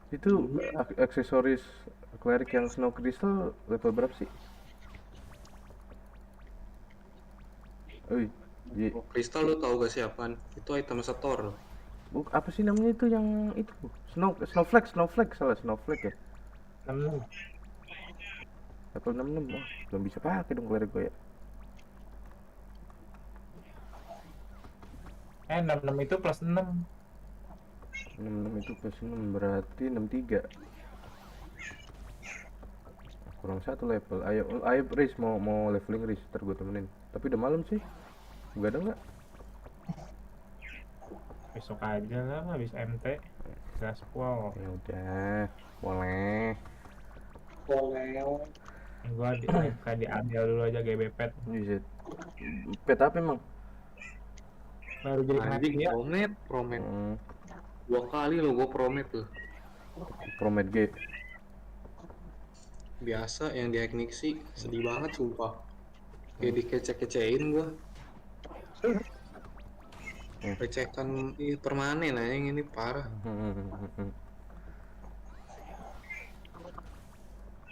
Itu aksesoris cleric yang Snow Crystal level berapa sih? Wih, Kristal lu tahu gak sih apaan? Itu item store. apa sih namanya itu yang itu? Snowflake salah Snowflake ya. 66. Level 66. Oh, belum bisa pakai dong cleric gue ya. 66 itu plus 6. 66 itu plus 6 berarti 63. Kurang satu level. Ayo Riz mau leveling Riz, ntar gue temenin. Tapi udah malam sih. Enggak ada nggak? Besok aja lah, habis MT. Gaspol. Ya udah, boleh. Boleh. Gua kayak diambil dulu aja GBPet. Buset. Pet apa emang? Baru jadi kena Anjing, dia. promet. Hmm, 2 kali lo gue promet tuh. Promet G. Biasa yang di Nixi sedih banget sumpah. Kayak dikece-kecein gue. Recekan permanen aja yang ini parah.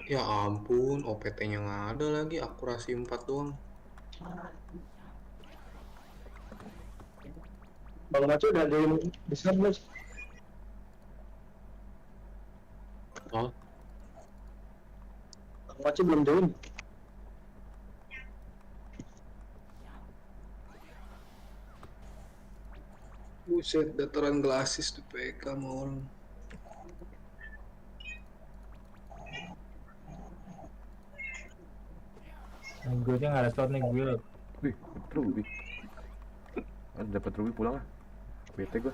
Ya ampun, OPT-nya nggak ada lagi, akurasi 4 doang. Bang Macu udah join Discord belum? Oh, Bang Macu belum join. buset, dataran glasis di PK sama orang. Gue aja nggak ada slot nih gue. Wih, Ruby. Dapat Ruby pulang ah. Bete gue.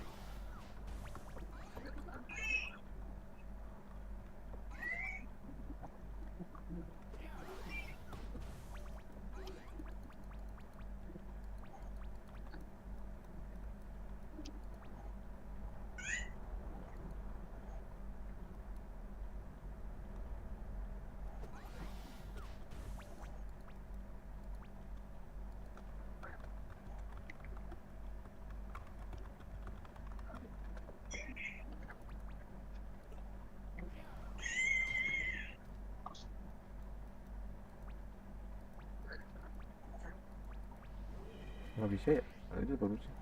Nggak bisa ya? Itu bagus sih.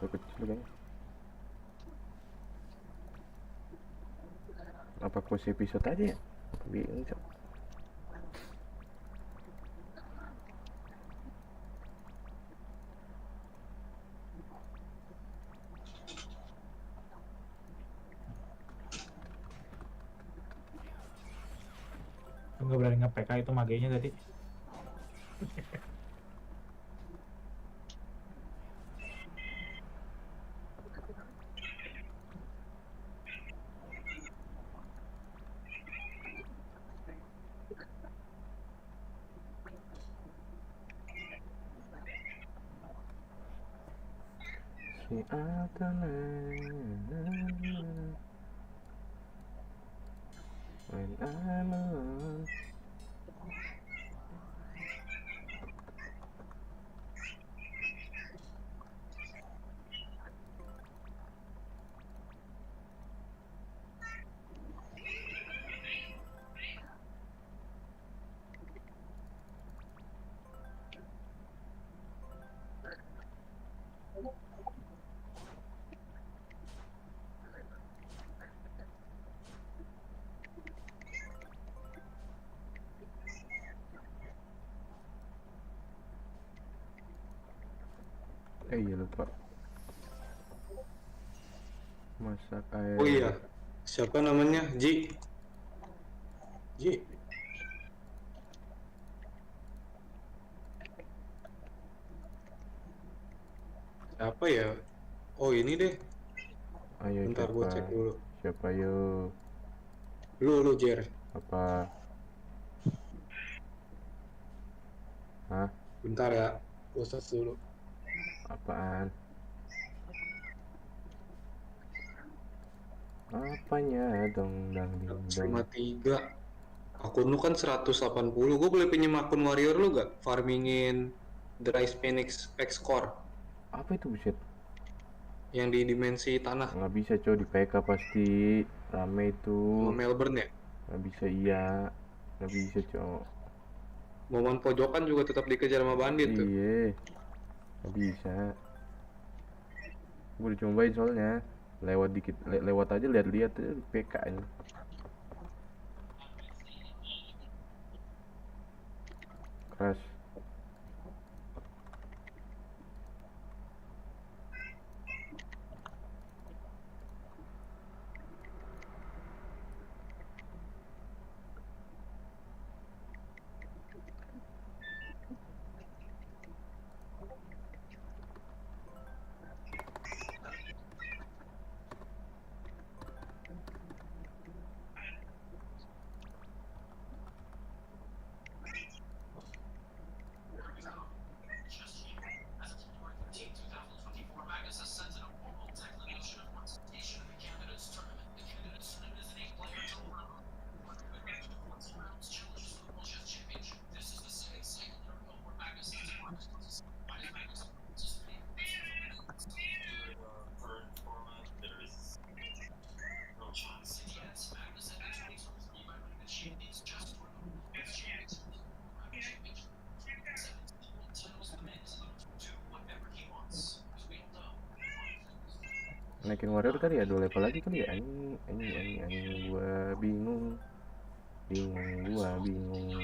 Kecil kayaknya. Apa quest episode aja ya? Bingung cok. Gue berani nge-PK itu magenya tadi. Si Atana. When I'm alone. Iya lupa. Masak air. Oh iya, siapa namanya? Ji. Ji. Siapa ya? Oh ini deh. Ayo Bentar siapa? gue cek dulu. Siapa yo? Lu Jer. Apa? Hah? Bentar ya. Gue search dulu. Apaan? Apanya dong dang ding dong. 153. Akun lu kan 180. Gue boleh pinjem akun warrior lu gak? Farmingin The Rise Phoenix X-Core Apa itu buset? yang di dimensi tanah. Nggak bisa cow, di PK pasti rame itu. Sama Melbourne ya? Nggak bisa, iya. Nggak bisa cow. Momen pojokan juga tetap dikejar sama bandit tuh. Iya. Nggak bisa. Gue udah cobain soalnya. Lewat dikit, lewat aja lihat-lihat aja di PK nya. Keras. Naikin warrior kali ya, 2 level lagi kali ya. Anjing gua bingung. Gua bingung.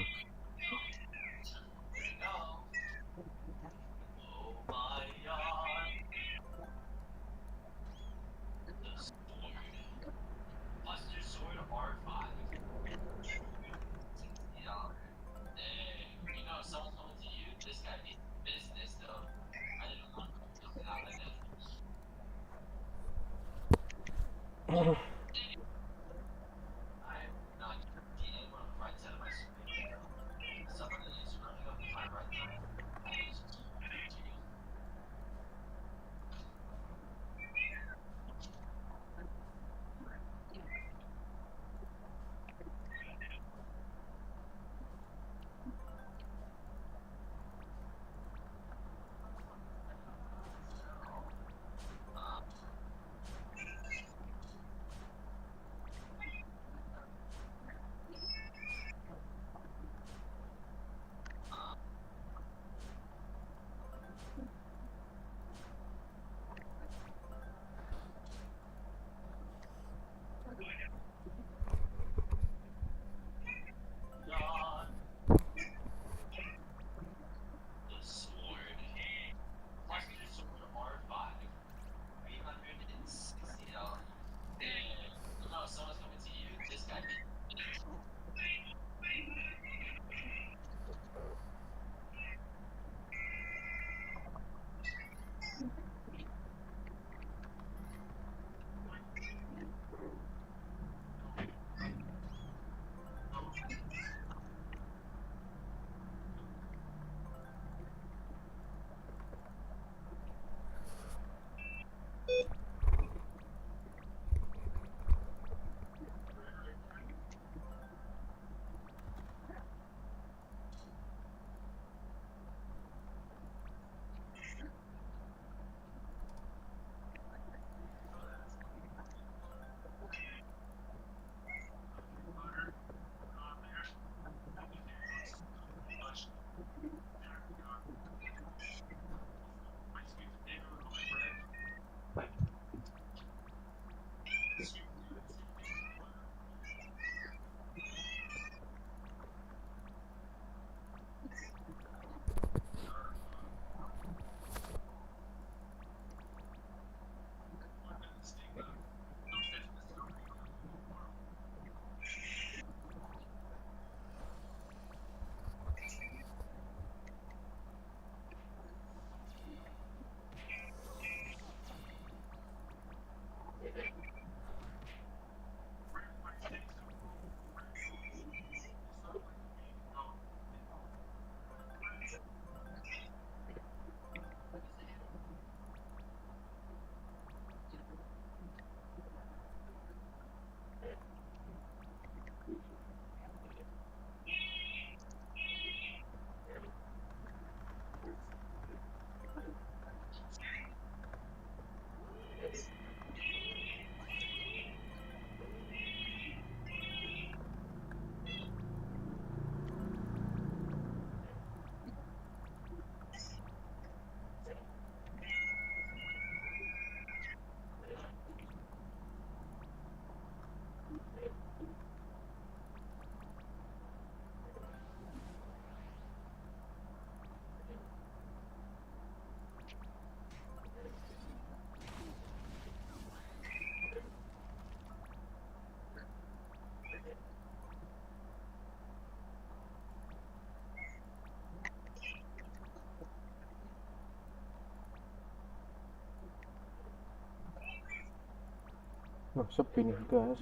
Wah, sepi nih, gas.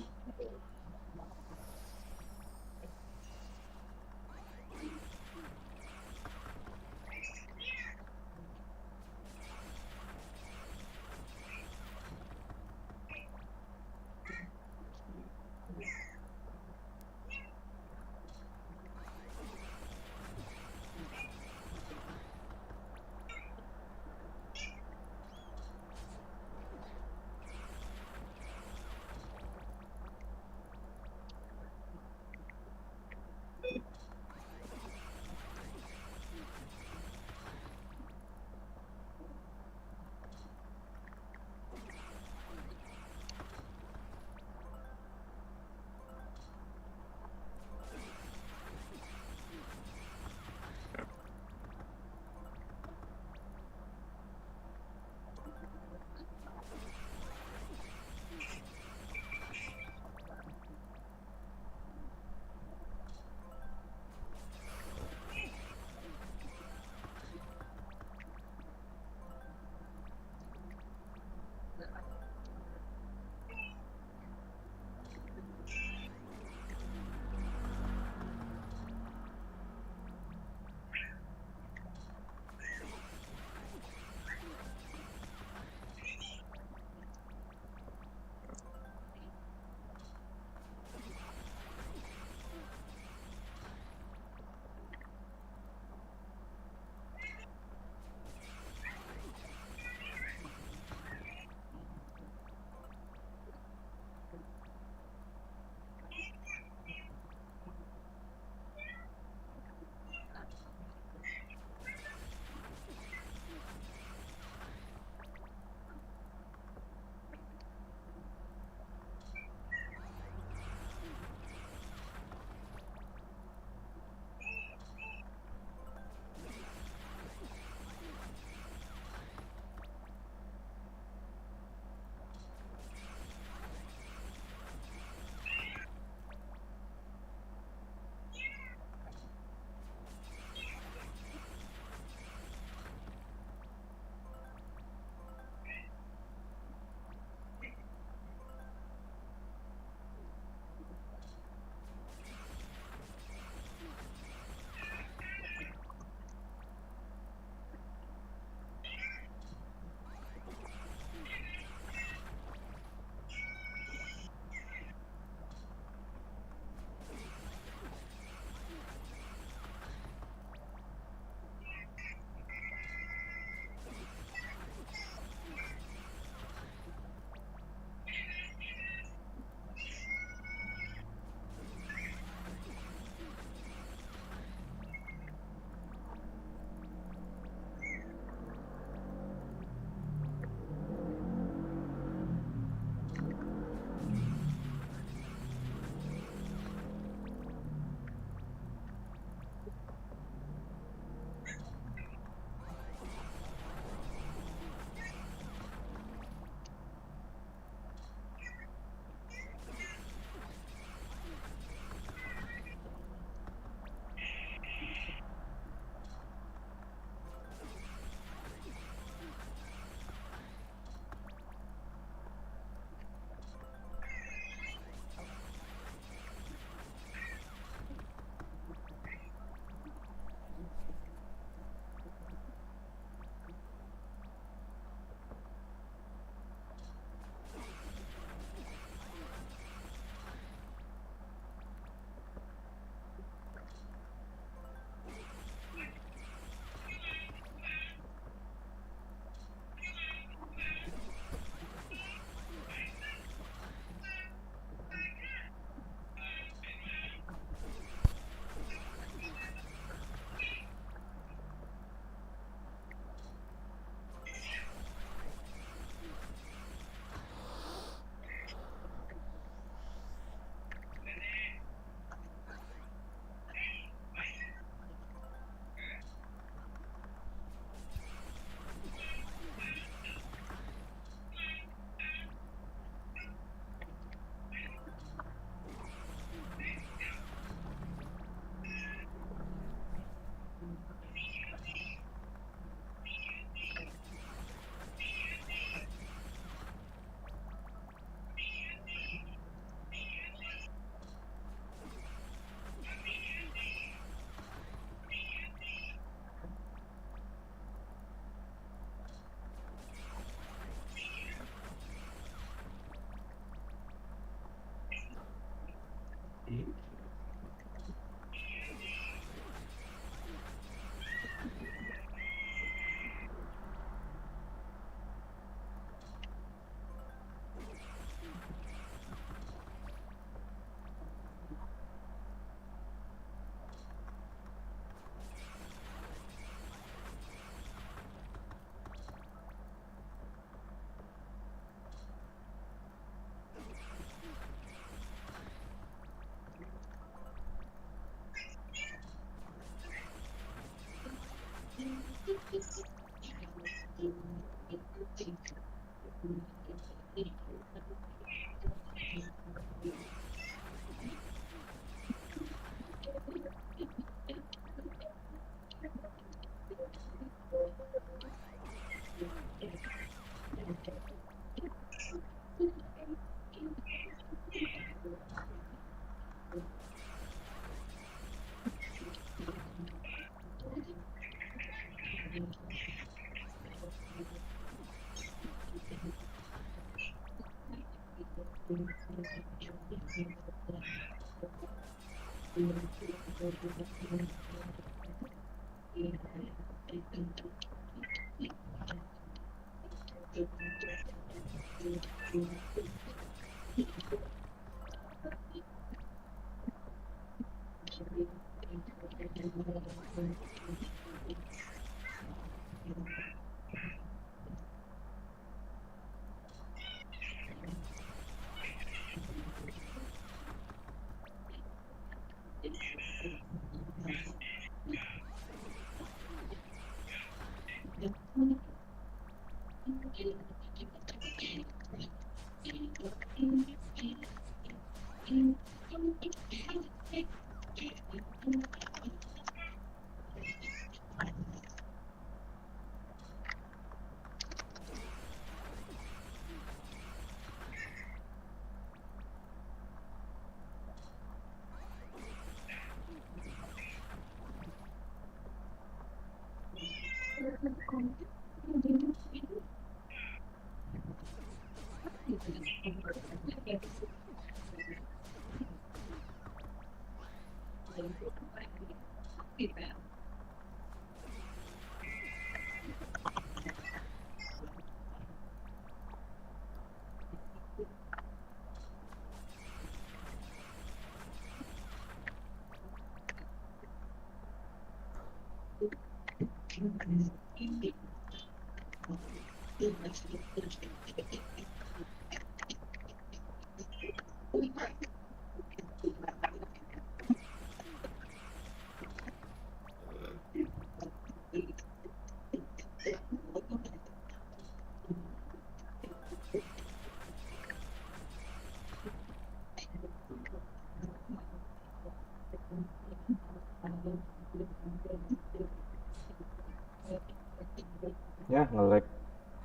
Ya, nge-lag.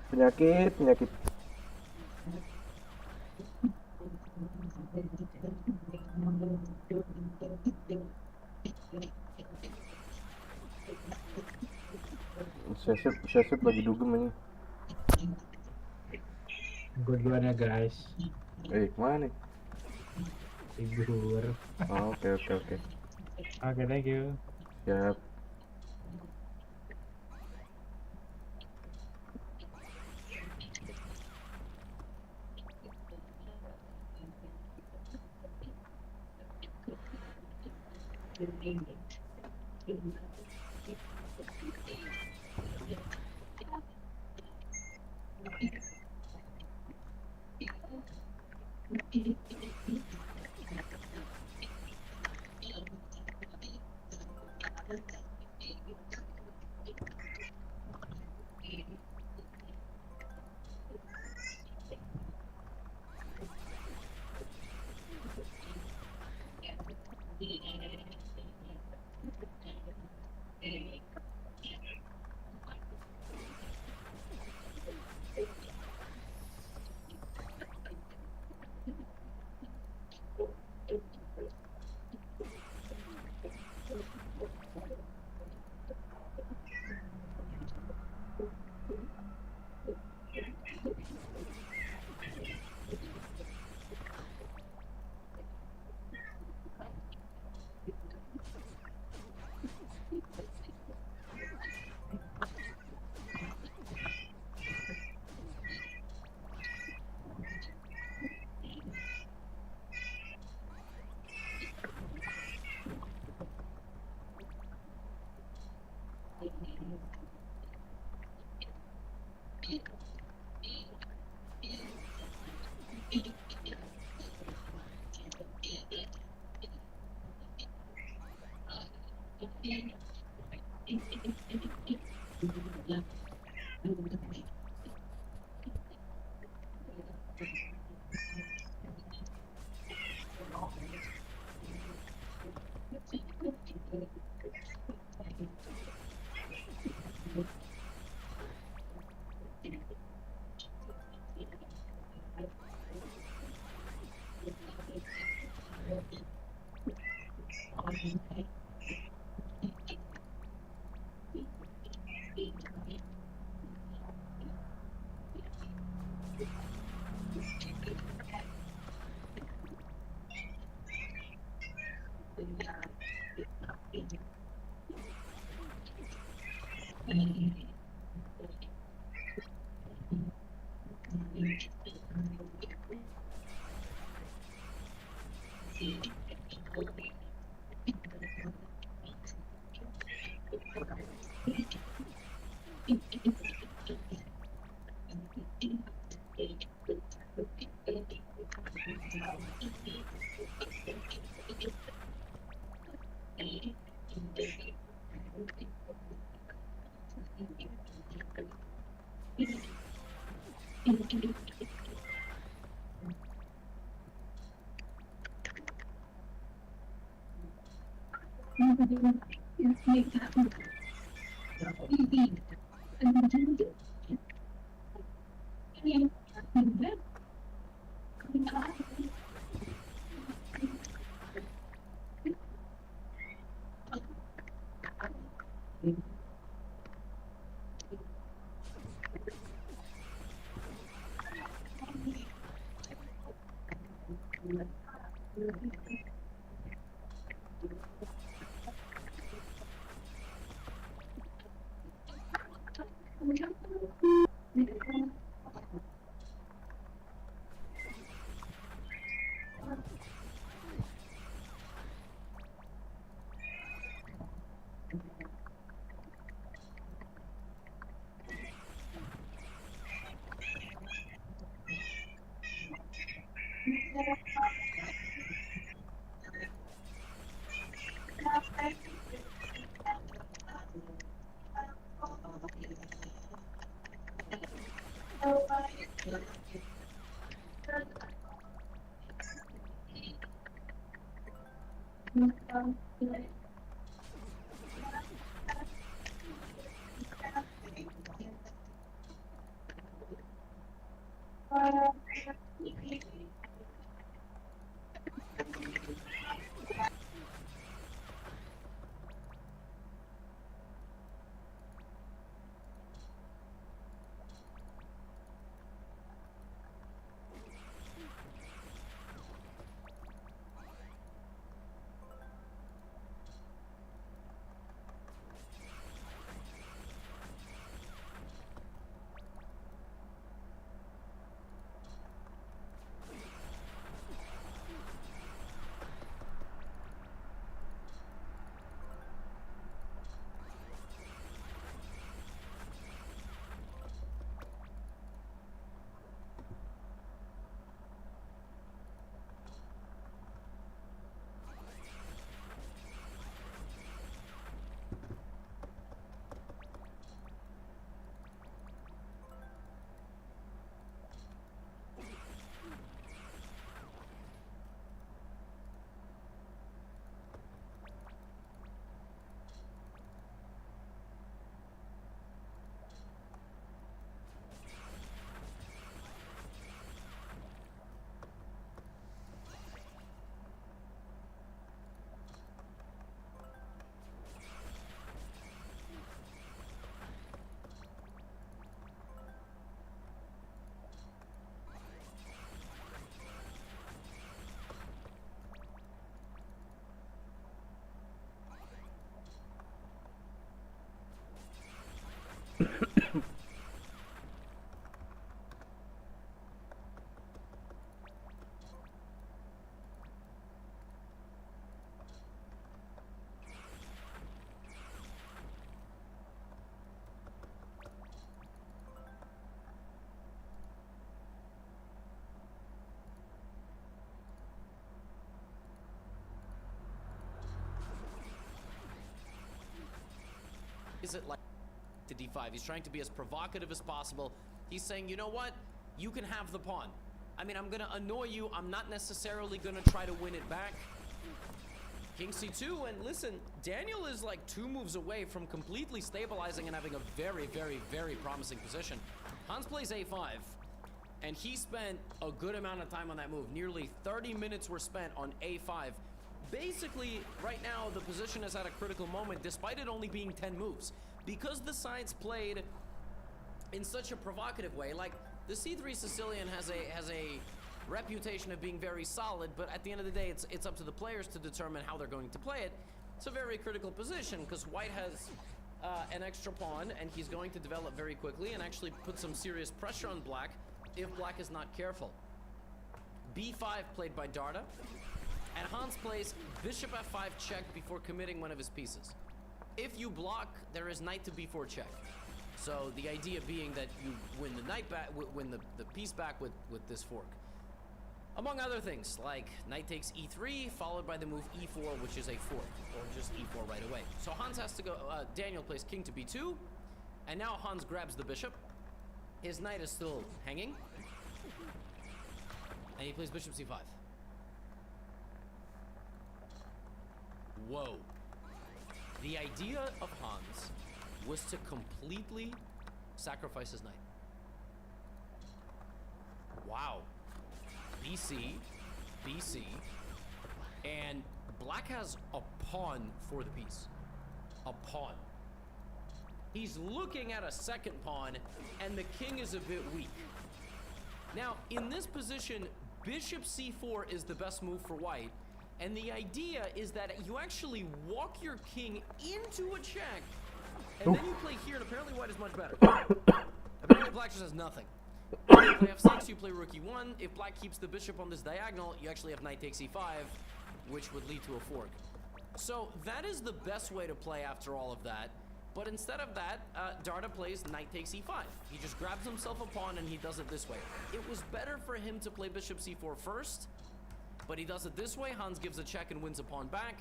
Penyakit. Sesep lagi dugem ini. Gue duluan ya guys. Kemana nih? Tidur. Oh, oke. Oke, thank you. Siap. Is it like to d5? He's trying to be as provocative as possible. He's saying, you know what? You can have the pawn. I mean, I'm gonna annoy you. I'm not necessarily gonna try to win it back. King c2, and listen, Daniel is like 2 moves away from completely stabilizing and having a very, very, very promising position. Hans plays a5, and he spent a good amount of time on that move. Nearly 30 minutes were spent on a5. Basically, right now, the position is at a critical moment, despite it only being 10 moves. because the sides played in such a provocative way. Like, the C3 Sicilian has a reputation of being very solid, but at the end of the day, it's up to the players to determine how they're going to play it. It's a very critical position because white has an extra pawn, and he's going to develop very quickly and actually put some serious pressure on black if black is not careful. B5 played by Darda, and Hans plays bishop f5 check before committing one of his pieces. If you block, there is knight to b4 check. So the idea being that you win the knight back, win the piece back with this fork. Among other things, like knight takes e3, followed by the move e4, which is a fork, or just e4 right away. So Hans has to go, Daniel plays king to b2, and now Hans grabs the bishop. His knight is still hanging, and he plays bishop c5. Whoa. The idea of Hans was to completely sacrifice his knight. Wow. BC, BC, and black has a pawn for the piece. A pawn. He's looking at a second pawn, and the king is a bit weak. Now, in this position, bishop c4 is the best move for white, and the idea is that you actually walk your king into a check, and then you play here, and apparently white is much better. Apparently black just has nothing. If you play f6, you play rook e1. If black keeps the bishop on this diagonal, you actually have knight takes e5, which would lead to a fork. So that is the best way to play after all of that. But instead of that, Darda plays knight takes e5. He just grabs himself a pawn and he does it this way. It was better for him to play bishop c4 first, but he does it this way. Hans gives a check and wins a pawn back.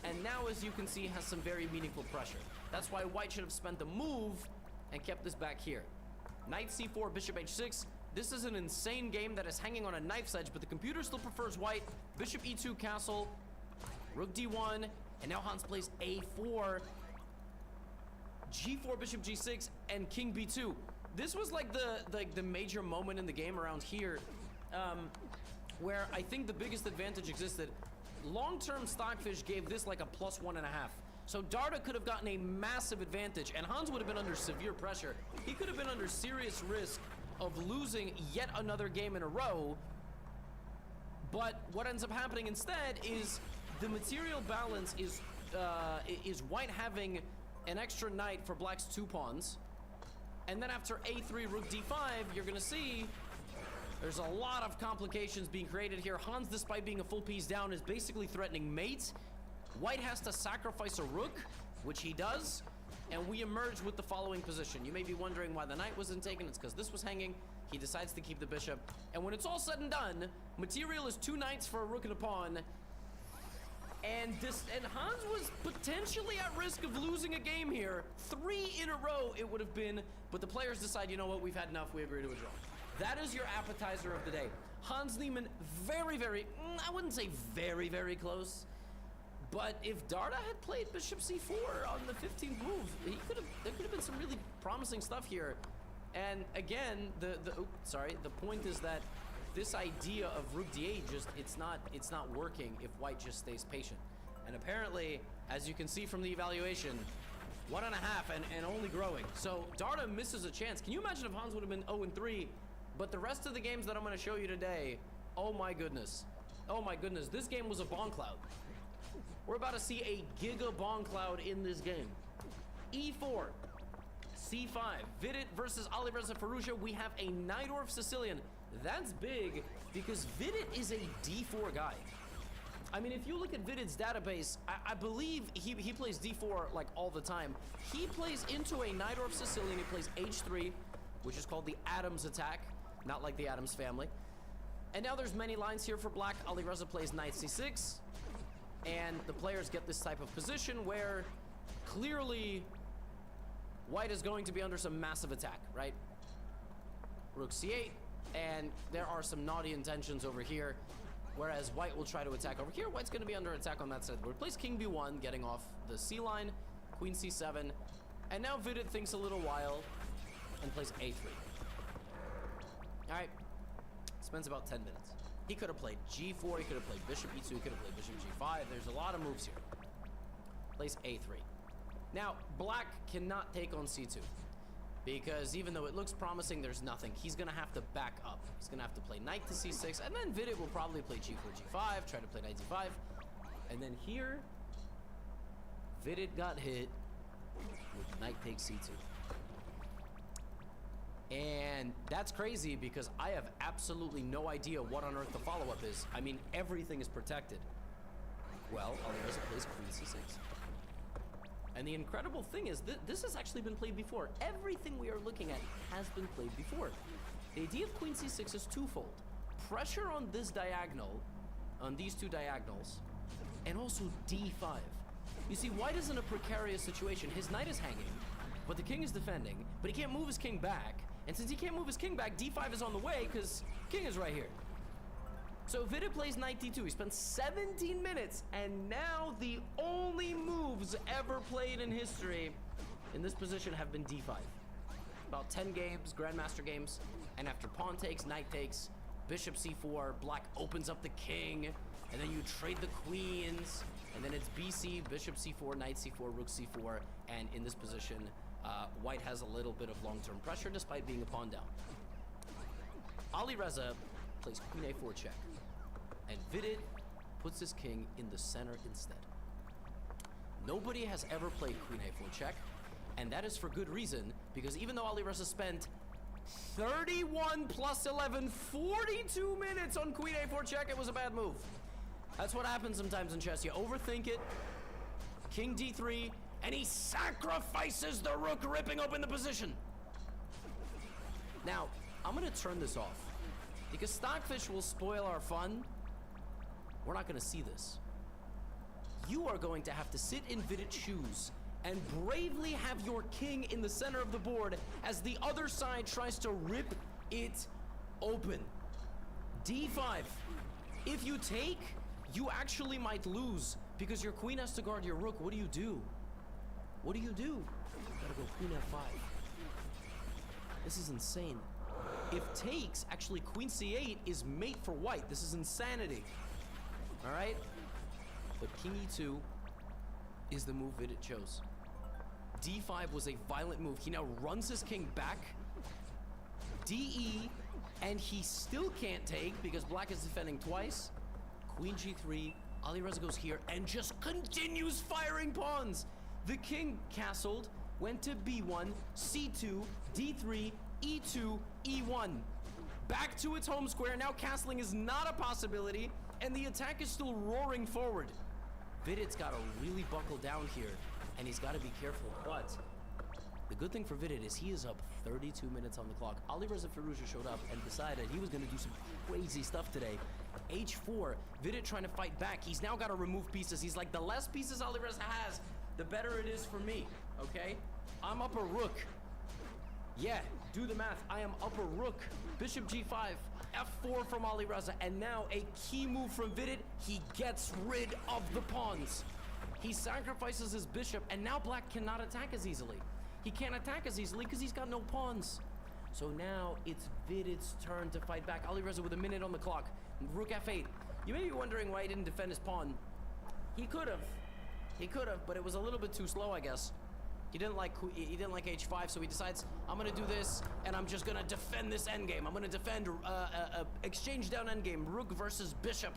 And now, as you can see, has some very meaningful pressure. That's why white should have spent the move and kept this back here. Knight c4, bishop h6. This is an insane game that is hanging on a knife's edge, but the computer still prefers white. Bishop e2 castle, rook d1, and now Hans plays a4, g4, bishop g6, and king b2. This was like the major moment in the game around here, where I think the biggest advantage existed. Long-term Stockfish gave this like a +1.5. So Darda could have gotten a massive advantage, and Hans would have been under severe pressure. He could have been under serious risk of losing yet another game in a row. But what ends up happening instead is the material balance is white having an extra knight for black's 2 pawns. And then after a3, rook d5, you're gonna see there's a lot of complications being created here. Hans, despite being a full piece down, is basically threatening mate. White has to sacrifice a rook, which he does, and we emerge with the following position. You may be wondering why the knight wasn't taken. It's because this was hanging. He decides to keep the bishop, and when it's all said and done, material is 2 knights for a rook and a pawn, and Hans was potentially at risk of losing a game here. 3 in a row it would have been, but the players decide, you know what, we've had enough, we agree to a draw. That is your appetizer of the day. Hans Niemann, very, very, I wouldn't say very, very close. But if Darda had played bishop c4 on the 15th move, there could have been some really promising stuff here. And again, the point is that this idea of rook d8 it's not working if white just stays patient. And apparently, as you can see from the evaluation, 1.5 and only growing. So Darda misses a chance. Can you imagine if Hans would have been 0-3? But the rest of the games that I'm going to show you today, oh my goodness. Oh my goodness, this game was a bomb cloud. We're about to see a giga bomb cloud in this game. E4, C5, Vidit versus Alireza Firouzja. We have a Najdorf Sicilian. That's big because Vidit is a D4 guy. I mean, if you look at Vidit's database, I believe he plays D4 like all the time. He plays into a Najdorf Sicilian. He plays H3, which is called the Adams attack, not like the Adams family. And now there's many lines here for black. Alireza plays knight c6. And the players get this type of position where clearly white is going to be under some massive attack, right? Rook c8, and there are some naughty intentions over here, whereas white will try to attack over here. White's going to be under attack on that side. We plays king b1, getting off the c line, queen c7, and now Vidit thinks a little while and plays a3. All right, spends about 10 minutes. He could have played g4, he could have played bishop e2, he could have played bishop g5. There's a lot of moves here. Plays a3. Now, black cannot take on c2. Because even though it looks promising, there's nothing. He's gonna have to back up. He's gonna have to play knight to c6, and then Vidit will probably play g4, g5, try to play knight d5. And then here, Vidit got hit with knight takes c2. And that's crazy because I have absolutely no idea what on earth the follow-up is. I mean, everything is protected. Well, Alireza plays queen c6. And the incredible thing is this has actually been played before. Everything we are looking at has been played before. The idea of queen c6 is twofold. Pressure on this diagonal, on these two diagonals, and also d5. You see, white is in a precarious situation. His knight is hanging, but the king is defending, but he can't move his king back. And since he can't move his king back, d5 is on the way because king is right here. So Vidit plays knight d2. He spends 17 minutes, and now the only moves ever played in history in this position have been d5. About 10 games, grandmaster games, and after pawn takes, knight takes, bishop c4, black opens up the king, and then you trade the queens, and then it's bc, bishop c4, knight c4, rook c4, and in this position, white has a little bit of long-term pressure despite being a pawn down. Alireza plays queen a4 check, and Vidit puts his king in the center instead. Nobody has ever played queen a4 check, and that is for good reason, because even though Alireza spent 31 plus 11, 42 minutes on queen a4 check, it was a bad move. That's what happens sometimes in chess. You overthink it. King d3, and he sacrifices the rook, ripping open the position. Now, I'm gonna turn this off, because Stockfish will spoil our fun. We're not gonna see this. You are going to have to sit in Vidit's shoes and bravely have your king in the center of the board as the other side tries to rip it open. d5. If you take, you actually might lose because your queen has to guard your rook. What do you do? What do you do? Gotta go queen f5. This is insane. If takes, actually queen c8 is mate for white. This is insanity. All right? But king e2 is the move Vidit chose. d5 was a violent move. He now runs his king back. de, and he still can't take because black is defending twice. Queen g3, Alireza goes here and just continues firing pawns. The king castled, went to b1, c2, d3, e2, e1. Back to its home square. Now castling is not a possibility, and the attack is still roaring forward. Vidit's got to really buckle down here, and he's got to be careful. But the good thing for Vidit is he is up 32 minutes on the clock. Alireza Firouzja showed up and decided he was going to do some crazy stuff today. h4, Vidit trying to fight back. He's now got to remove pieces. He's like, the less pieces Alireza has, the better it is for me, okay? I'm up a rook. Yeah, do the math. I am up a rook. Bishop g5, f4 from Alireza, and now a key move from Vidit. He gets rid of the pawns. He sacrifices his bishop, and now black cannot attack as easily. He can't attack as easily because he's got no pawns. So now it's Vidit's turn to fight back. Alireza with a minute on the clock. Rook f8. You may be wondering why he didn't defend his pawn. He could have. He could have, but it was a little bit too slow, I guess. He didn't like h5, so he decides, I'm gonna do this, and I'm just gonna defend this endgame. I'm gonna defend exchange down endgame, rook versus bishop,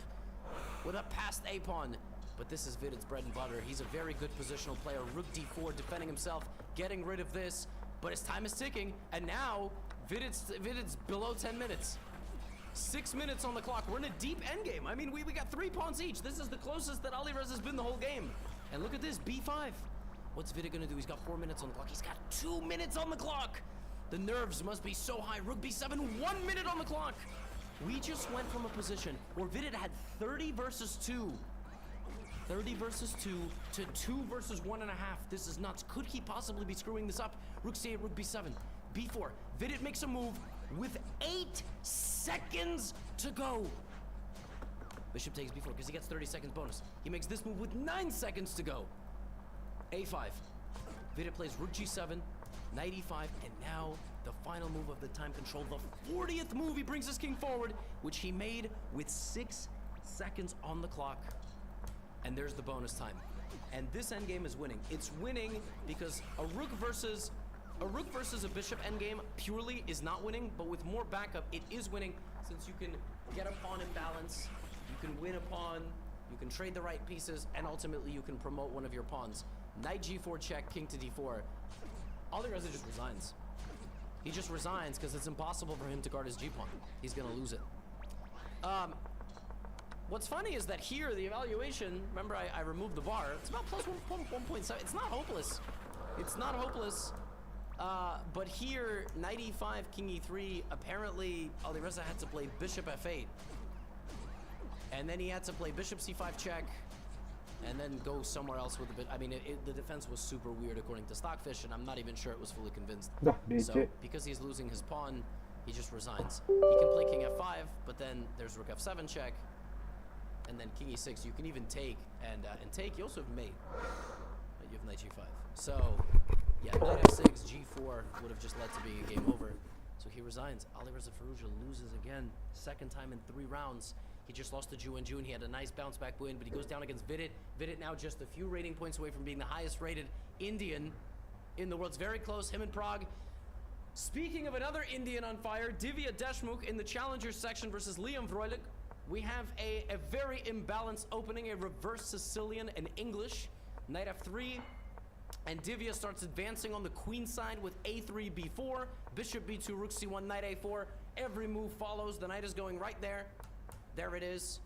with a passed a pawn. But this is Vidit's bread and butter. He's a very good positional player. Rook d4, defending himself, getting rid of this, but his time is ticking, and now Vidit's below 10 minutes. 6 minutes on the clock. We're in a deep endgame. I mean, we got 3 pawns each. This is the closest that Alireza's been the whole game. And look at this, b5. What's Vidit gonna do? He's got 4 minutes on the clock. He's got 2 minutes on the clock. The nerves must be so high. Rook b7, 1 minute on the clock. We just went from a position where Vidit had 30 versus 2. 30 versus 2 to 2 versus 1.5. This is nuts. Could he possibly be screwing this up? Rook c8, rook b7, b4. Vidit makes a move with 8 seconds to go. Bishop takes b4 because he gets 30 seconds bonus. He makes this move with 9 seconds to go. a5. Vidit plays rook g7, knight e5, and now the final move of the time control. The 40th move, he brings his king forward, which he made with 6 seconds on the clock. And there's the bonus time. And this endgame is winning. It's winning because a rook versus a bishop endgame purely is not winning, but with more backup, it is winning since you can get a pawn in balance, you can win a pawn, you can trade the right pieces, and ultimately you can promote one of your pawns. Knight g4 check, king to d4. Alireza just resigns. He just resigns because it's impossible for him to guard his g-pawn. He's gonna lose it. What's funny is that here, the evaluation, remember I removed the bar, it's about plus 1.7. It's not hopeless. It's not hopeless. But here, knight e5, king e3, apparently Alireza had to play bishop f8. And then he had to play bishop c5 check, and then go somewhere else with a bit. I mean, the defense was super weird according to Stockfish, and I'm not even sure it was fully convinced. Dah, So, DC. because he's losing his pawn, he just resigns. He can play king f5, but then there's rook f7 check, and then king e6. You can even take, and take. You also have mate. You have knight g5. So, yeah, knight f6, g4 would have just led to being a game over. So he resigns. Alireza Firouzja loses again, second time in 3 rounds. He just lost to Ju and June. He had a nice bounce back win, but he goes down against Vidit. Vidit now just a few rating points away from being the highest rated Indian in the world. It's very close, him and Prague. Speaking of another Indian on fire, Divya Deshmukh in the challengers section versus Liam Vroylik. We have a very imbalanced opening, a reverse Sicilian and English. Knight f3, and Divya starts advancing on the queen side with a3, b4, bishop b2, rook c1, knight a4. Every move follows. The knight is going right there. There it is.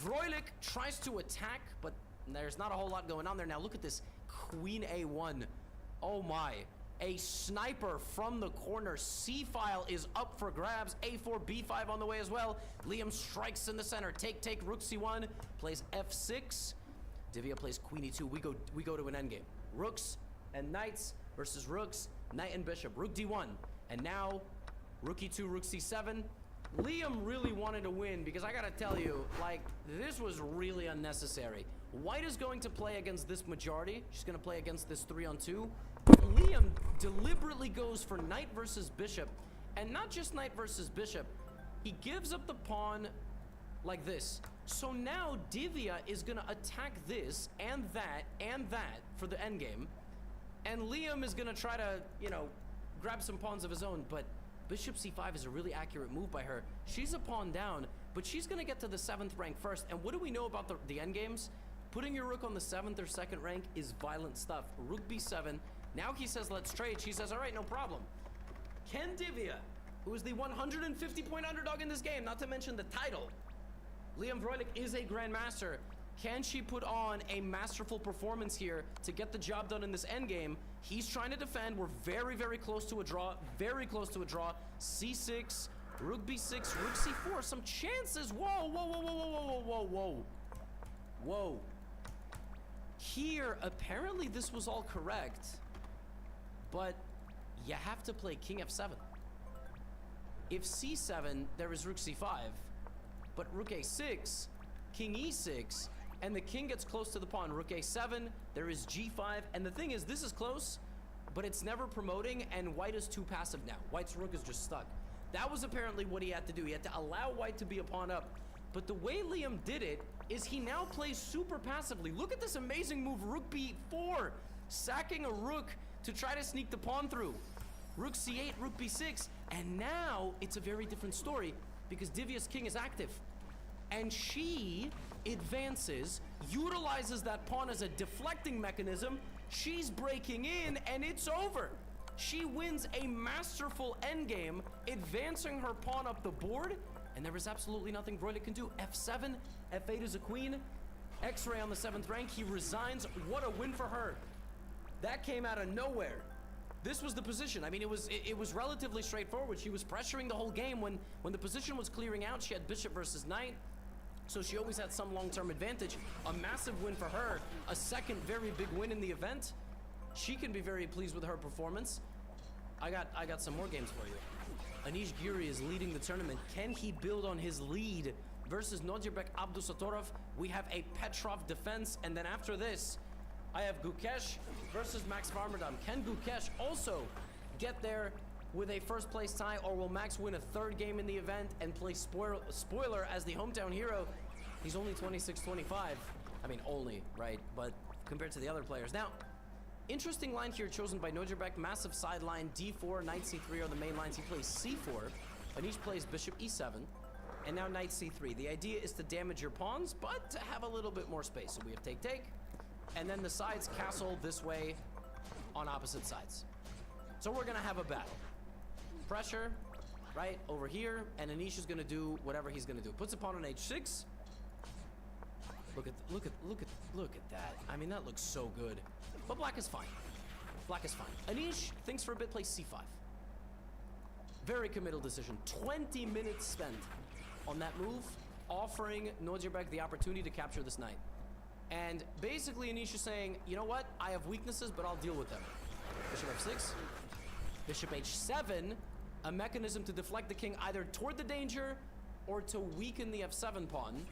Vroylik tries to attack, but there's not a whole lot going on there. Now look at this. Queen a1. Oh my. A sniper from the corner. C-file is up for grabs. a4, b5 on the way as well. Liam strikes in the center. Take, rook c1. Plays f6. Divya plays queen e2. We go to an endgame. Rooks and knights versus rooks. Knight and bishop. Rook d1. And now, rook e2, rook c7. Liam really wanted to win because I gotta tell you, like, this was really unnecessary. White is going to play against this majority. She's gonna play against this 3-on-2. Liam deliberately goes for knight versus bishop, and not just knight versus bishop. He gives up the pawn like this. So now Divya is gonna attack this and that for the endgame, and Liam is gonna try to, you know, grab some pawns of his own, but bishop c5 is a really accurate move by her. She's a pawn down, but she's gonna get to the 7th rank first. And what do we know about the endgames? Putting your rook on the 7th or 2nd rank is violent stuff. Rook b7. Now he says, let's trade. She says, all right, no problem. Can Divya, who is the 150-point underdog in this game, not to mention the title, Liam Vroylik is a grandmaster. Can she put on a masterful performance here to get the job done in this endgame? He's trying to defend. We're very, very close to a draw. Very close to a draw. c6, rook b6, rook c4. Some chances. Whoa, whoa, whoa, whoa, whoa, whoa, whoa, whoa. Whoa. Here, apparently this was all correct, but you have to play king f7. If c7, there is rook c5, but rook a6, king e6, and the king gets close to the pawn. Rook a7, there is g5, and the thing is, this is close, but it's never promoting, and white is too passive now. White's rook is just stuck. That was apparently what he had to do. He had to allow white to be a pawn up. But the way Liam did it is he now plays super passively. Look at this amazing move, rook b4, sacking a rook to try to sneak the pawn through. Rook c8, rook b6, and now it's a very different story because Divya's king is active. And she advances, utilizes that pawn as a deflecting mechanism. She's breaking in, and it's over. She wins a masterful endgame, advancing her pawn up the board, and there is absolutely nothing Vroylik can do. f7, f8 is a queen. X-ray on the 7th rank. He resigns. What a win for her. That came out of nowhere. This was the position. I mean, it was relatively straightforward. She was pressuring the whole game. When the position was clearing out, she had bishop versus knight. So she always had some long-term advantage. A massive win for her. A second very big win in the event. She can be very pleased with her performance. I got some more games for you. Anish Giri is leading the tournament. Can he build on his lead versus Nodirbek Abdusatorov? We have a Petrov defense, and then after this, I have Gukesh versus Max Varmerdam. Can Gukesh also get there with a first place tie, or will Max win a 3rd game in the event and play spoiler as the hometown hero? He's only 26-25. I mean, only, right? But compared to the other players. Now, interesting line here chosen by Nojabek. Massive sideline, d4, knight c3 are the main lines. He plays c4, Anish plays bishop e7, and now knight c3. The idea is to damage your pawns, but to have a little bit more space. So we have take, and then the sides castle this way on opposite sides. So we're gonna have a battle. Pressure, right, over here, and Anish is gonna do whatever he's gonna do. Puts a pawn on h6. Look at that. I mean, that looks so good. But black is fine. Black is fine. Anish thinks for a bit, plays c5. Very committal decision. 20 minutes spent on that move, offering Nojabek the opportunity to capture this knight. And basically Anish is saying, you know what? I have weaknesses, but I'll deal with them. Bishop f6. Bishop h7. A mechanism to deflect the king either toward the danger or to weaken the f7 pawn.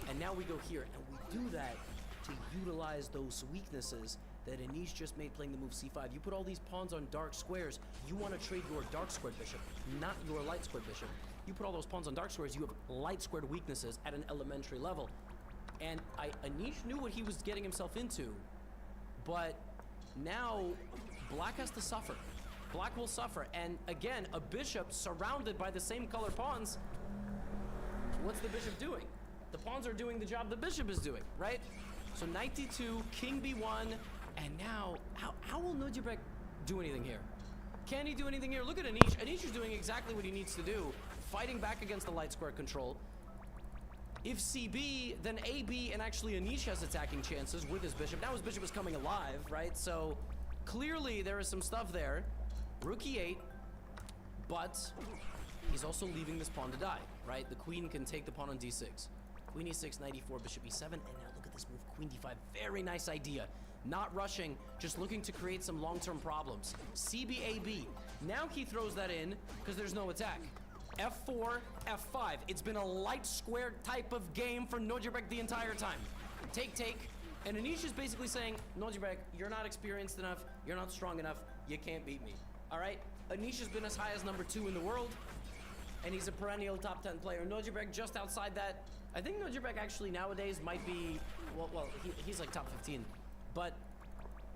And now we go here, and we do that to utilize those weaknesses that Anish just made playing the move c5. You put all these pawns on dark squares, you want to trade your dark squared bishop, not your light squared bishop. You put all those pawns on dark squares, you have light squared weaknesses at an elementary level. And Anish knew what he was getting himself into, but now black has to suffer. Black will suffer, and again, a bishop surrounded by the same color pawns. What's the bishop doing? The pawns are doing the job the bishop is doing, right? So knight d2, king b1, and now, how will Nojabek do anything here? Can he do anything here? Look at Anish. Anish is doing exactly what he needs to do, fighting back against the light square control. If CB, then AB, and actually Anish has attacking chances with his bishop. Now his bishop is coming alive, right? So clearly there is some stuff there. Rook e8, but he's also leaving this pawn to die, right? The queen can take the pawn on d6. Queen e6, knight e4, bishop e7, and now look at this move, queen d5. Very nice idea. Not rushing, just looking to create some long-term problems. CB-AB. Now he throws that in because there's no attack. F4, F5. It's been a light square type of game for Nojabek the entire time. Take. And Anish is basically saying, Nojabek, you're not experienced enough, you're not strong enough, you can't beat me. All right? Anish has been as high as number 2 in the world, and he's a perennial top 10 player. Nojabek just outside that. I think Nojabek actually nowadays might be, he's like top 15. But,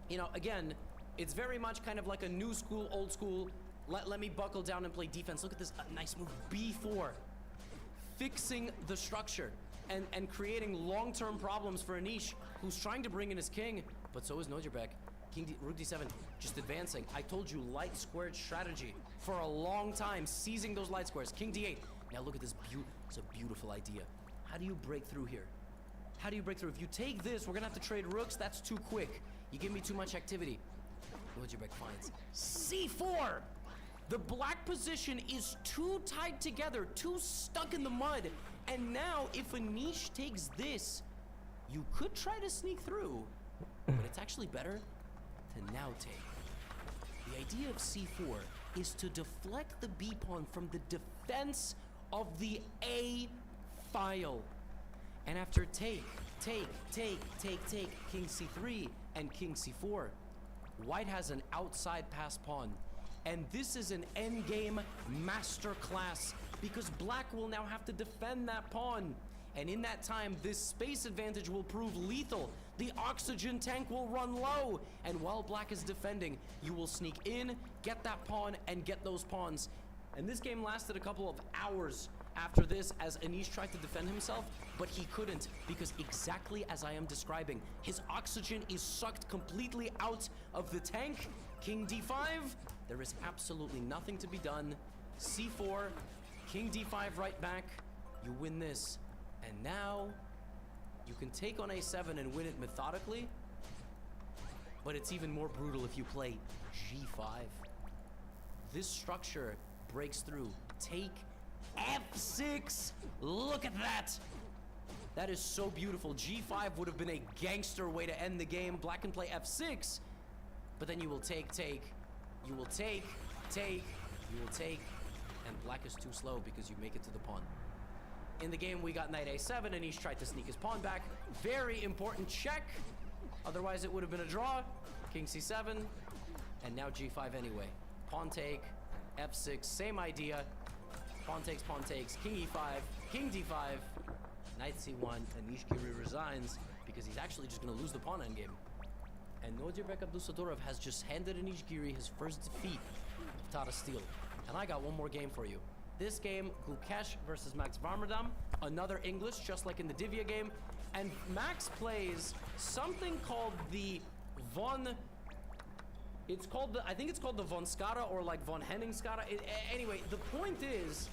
you know, again, it's very much kind of like a new school, old school. Let me buckle down and play defense. Look at this nice move, b4. Fixing the structure and creating long-term problems for Anish, who's trying to bring in his king, but so is Nojabek. Rook d7, just advancing. I told you, light squared strategy for a long time, seizing those light squares. King d8. Now look at this, it's a beautiful idea. How do you break through here? How do you break through? If you take this, we're gonna have to trade rooks. That's too quick. You give me too much activity. Nojabek finds c4. The black position is too tied together, too stuck in the mud. And now, if Anish takes this, you could try to sneak through, but it's actually better to now take. The idea of c4 is to deflect the b pawn from the defense of the a file. And after take, king c3 and king c4, white has an outside pass pawn. And this is an endgame masterclass because black will now have to defend that pawn. And in that time, this space advantage will prove lethal. The oxygen tank will run low. And while black is defending, you will sneak in, get that pawn, and get those pawns. And this game lasted a couple of hours after this as Anish tried to defend himself, but he couldn't because exactly as I am describing, his oxygen is sucked completely out of the tank. King d5, there is absolutely nothing to be done. c4, king d5 right back, you win this. And now, you can take on a7 and win it methodically, but it's even more brutal if you play g5. This structure breaks through. Take f6, look at that! That is so beautiful. g5 would have been a gangster way to end the game. Black can play f6, but then you will take, you will take, you will take, and black is too slow because you make it to the pawn. In the game, we got knight a7, and Anish tried to sneak his pawn back. Very important check. Otherwise, it would have been a draw. King c7, and now g5 anyway. Pawn take, f6, same idea. Pawn takes, king e5, king d5, knight c1, Anish Giri resigns. because he's actually just gonna lose the pawn endgame. And Nodirbek Abdussadorov has just handed Nishgiri his first defeat of Tata Steel. And I got one more game for you. This game, Gukesh versus Max Varmerdam, another English, just like in the Divya game. And Max plays something called the I think it's called the Von Skara or like Von Henning Skara. Anyway, the point is,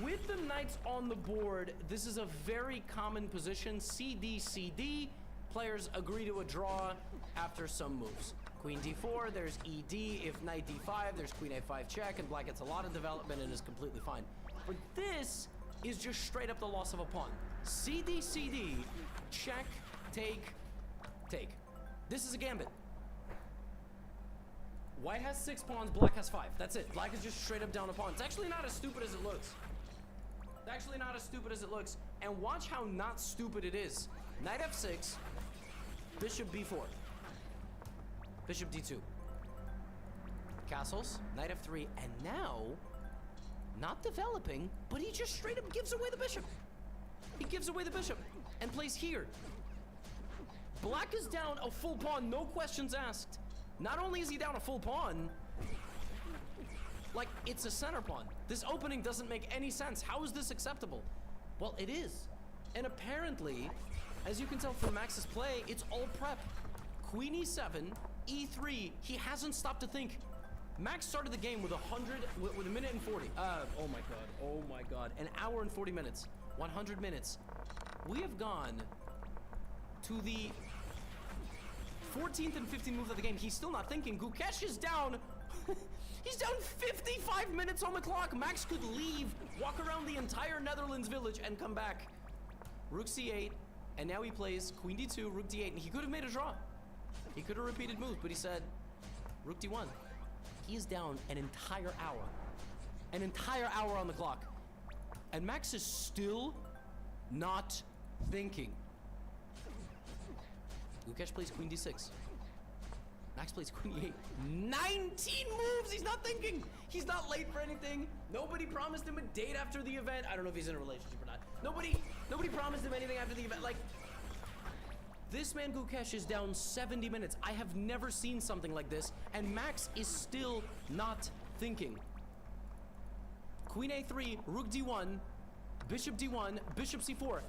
with the knights on the board, this is a very common position. CD, CD, players agree to a draw after some moves. Queen d4, there's ED, if knight d5, there's queen a5 check, and black gets a lot of development and is completely fine. But this is just straight up the loss of a pawn. CD, CD, check, take, take. This is a gambit. White has 6 pawns, black has 5. That's it. Black is just straight up down a pawn. It's actually not as stupid as it looks. It's actually not as stupid as it looks. And watch how not stupid it is. Knight f6, bishop b4, bishop d2, castles, knight f3, and now, not developing, but he just straight up gives away the bishop. He gives away the bishop and plays here. Black is down a full pawn, no questions asked. Not only is he down a full pawn, like, it's a center pawn. This opening doesn't make any sense. How is this acceptable? Well, it is. And apparently, as you can tell from Max's play, it's all prep. Queen e7, e3, he hasn't stopped to think. Max started the game with with a minute and 40. Oh my god, an hour and 40 minutes, 100 minutes. We have gone to the 14th and 15th move of the game. He's still not thinking. Gukesh is down. He's down 55 minutes on the clock. Max could leave, walk around the entire Netherlands village, and come back. Rook c8, and now he plays queen d2, rook d8, and he could have made a draw. He could have repeated moves, but he said, rook d1. He is down an entire hour. An entire hour on the clock. And Max is still not thinking. Gukesh plays queen d6. Max plays queen e8. 19 moves! He's not thinking! He's not late for anything. Nobody promised him a date after the event. I don't know if he's in a relationship or not. Nobody promised him anything after the event. Like, this man Gukesh is down 70 minutes. I have never seen something like this, and Max is still not thinking. Queen a3, rook d1, bishop d1, bishop c4.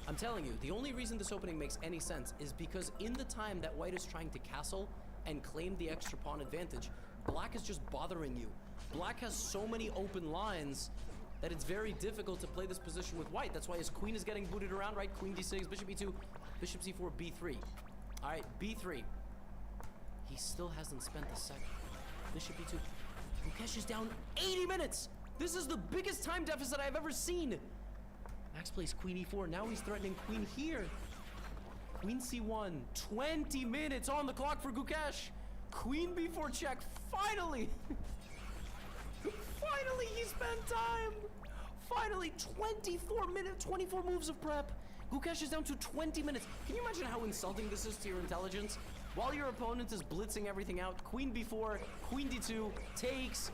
I'm telling you, the only reason this opening makes any sense is because in the time that white is trying to castle and claim the extra pawn advantage, black is just bothering you. Black has so many open lines that it's very difficult to play this position with white. That's why his queen is getting booted around, right? Queen d6, bishop e2, bishop c4, b3. All right, b3. He still hasn't spent the second. Bishop e2. Gukesh is down 80 minutes. This is the biggest time deficit I've ever seen. Max plays queen e4. Now he's threatening queen here. Queen c1. 20 minutes on the clock for Gukesh. Queen b4 check. Finally. Finally, he spent time. Finally, 24 minutes, 24 moves of prep. Gukesh is down to 20 minutes. Can you imagine how insulting this is to your intelligence? While your opponent is blitzing everything out, queen b4, queen d2, takes,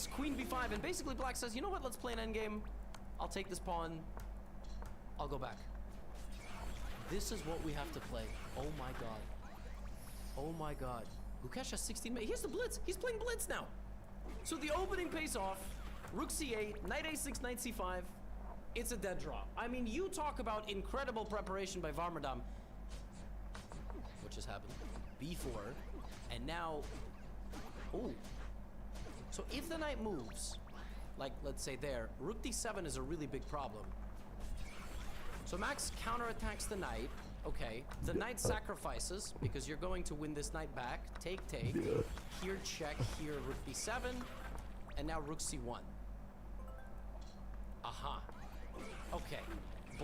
queen b5, and basically black says, you know what, let's play an endgame. I'll take this pawn. I'll go back. This is what we have to play. Oh my god. Oh my god. Gukesh has 16 minutes. He has the blitz. He's playing blitz now. So the opening pays off. Rook c8, knight a6, knight c5. It's a dead draw. I mean, you talk about incredible preparation by Varmerdam. What just happened? b4. And now... Oh. So if the knight moves... like, let's say there, rook d7 is a really big problem. So Max counterattacks the knight. Okay, the knight sacrifices because you're going to win this knight back. Take. Here check, here rook b7, and now rook c1. Aha. Okay,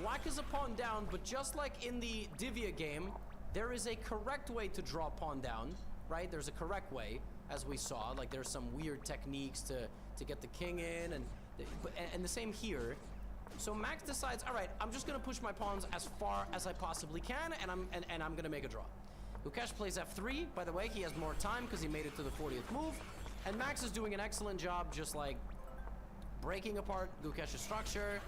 black is a pawn down, but just like in the Divya game, there is a correct way to draw pawn down, right? There's a correct way, as we saw. Like, there's some weird techniques to get the king in, and the same here. So Max decides, all right, I'm just gonna push my pawns as far as I possibly can, and I'm gonna make a draw. Gukesh plays f3. By the way, he has more time because he made it to the 40th move, and Max is doing an excellent job, just like breaking apart Gukesh's structure.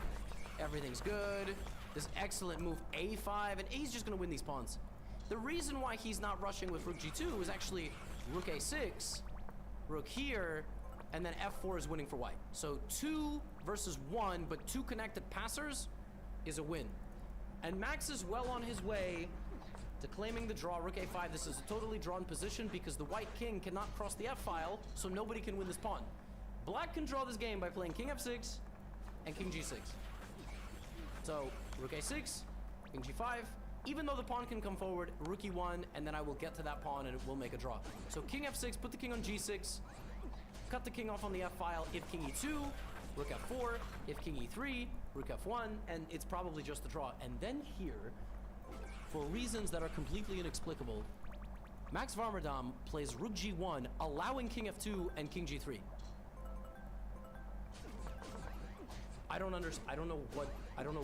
Everything's good. This excellent move, a5, and he's just gonna win these pawns. The reason why he's not rushing with rook g2 is actually rook a6, rook here, and then f4 is winning for white. So 2 versus 1, but 2 connected passers is a win. And Max is well on his way to claiming the draw. Rook a5, this is a totally drawn position because the white king cannot cross the f-file, so nobody can win this pawn. Black can draw this game by playing king f6 and king g6. So rook a6, king g5, even though the pawn can come forward, rook e1, and then I will get to that pawn and it will make a draw. So king f6, put the king on g6, cut the king off on the f-file if king e2, rook f4, if king e3, rook f1, and it's probably just a draw. And then here, for reasons that are completely inexplicable, Max Varmerdam plays rook g1, allowing king f2 and king g3. I don't know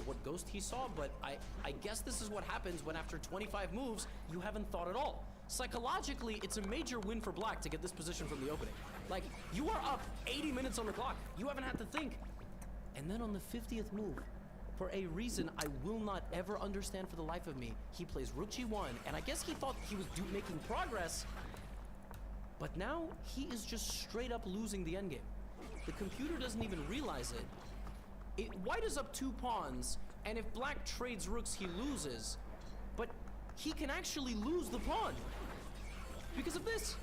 what ghost he saw, but I guess this is what happens when after 25 moves, you haven't thought at all. Psychologically, it's a major win for black to get this position from the opening. Like, you are up 80 minutes on the clock. You haven't had to think. And then on the 50th move, for a reason I will not ever understand for the life of me, he plays rook g1, and I guess he thought he was making progress, but now he is just straight up losing the endgame. The computer doesn't even realize it. White is up 2 pawns, and if black trades rooks, he loses. But he can actually lose the pawn because of this.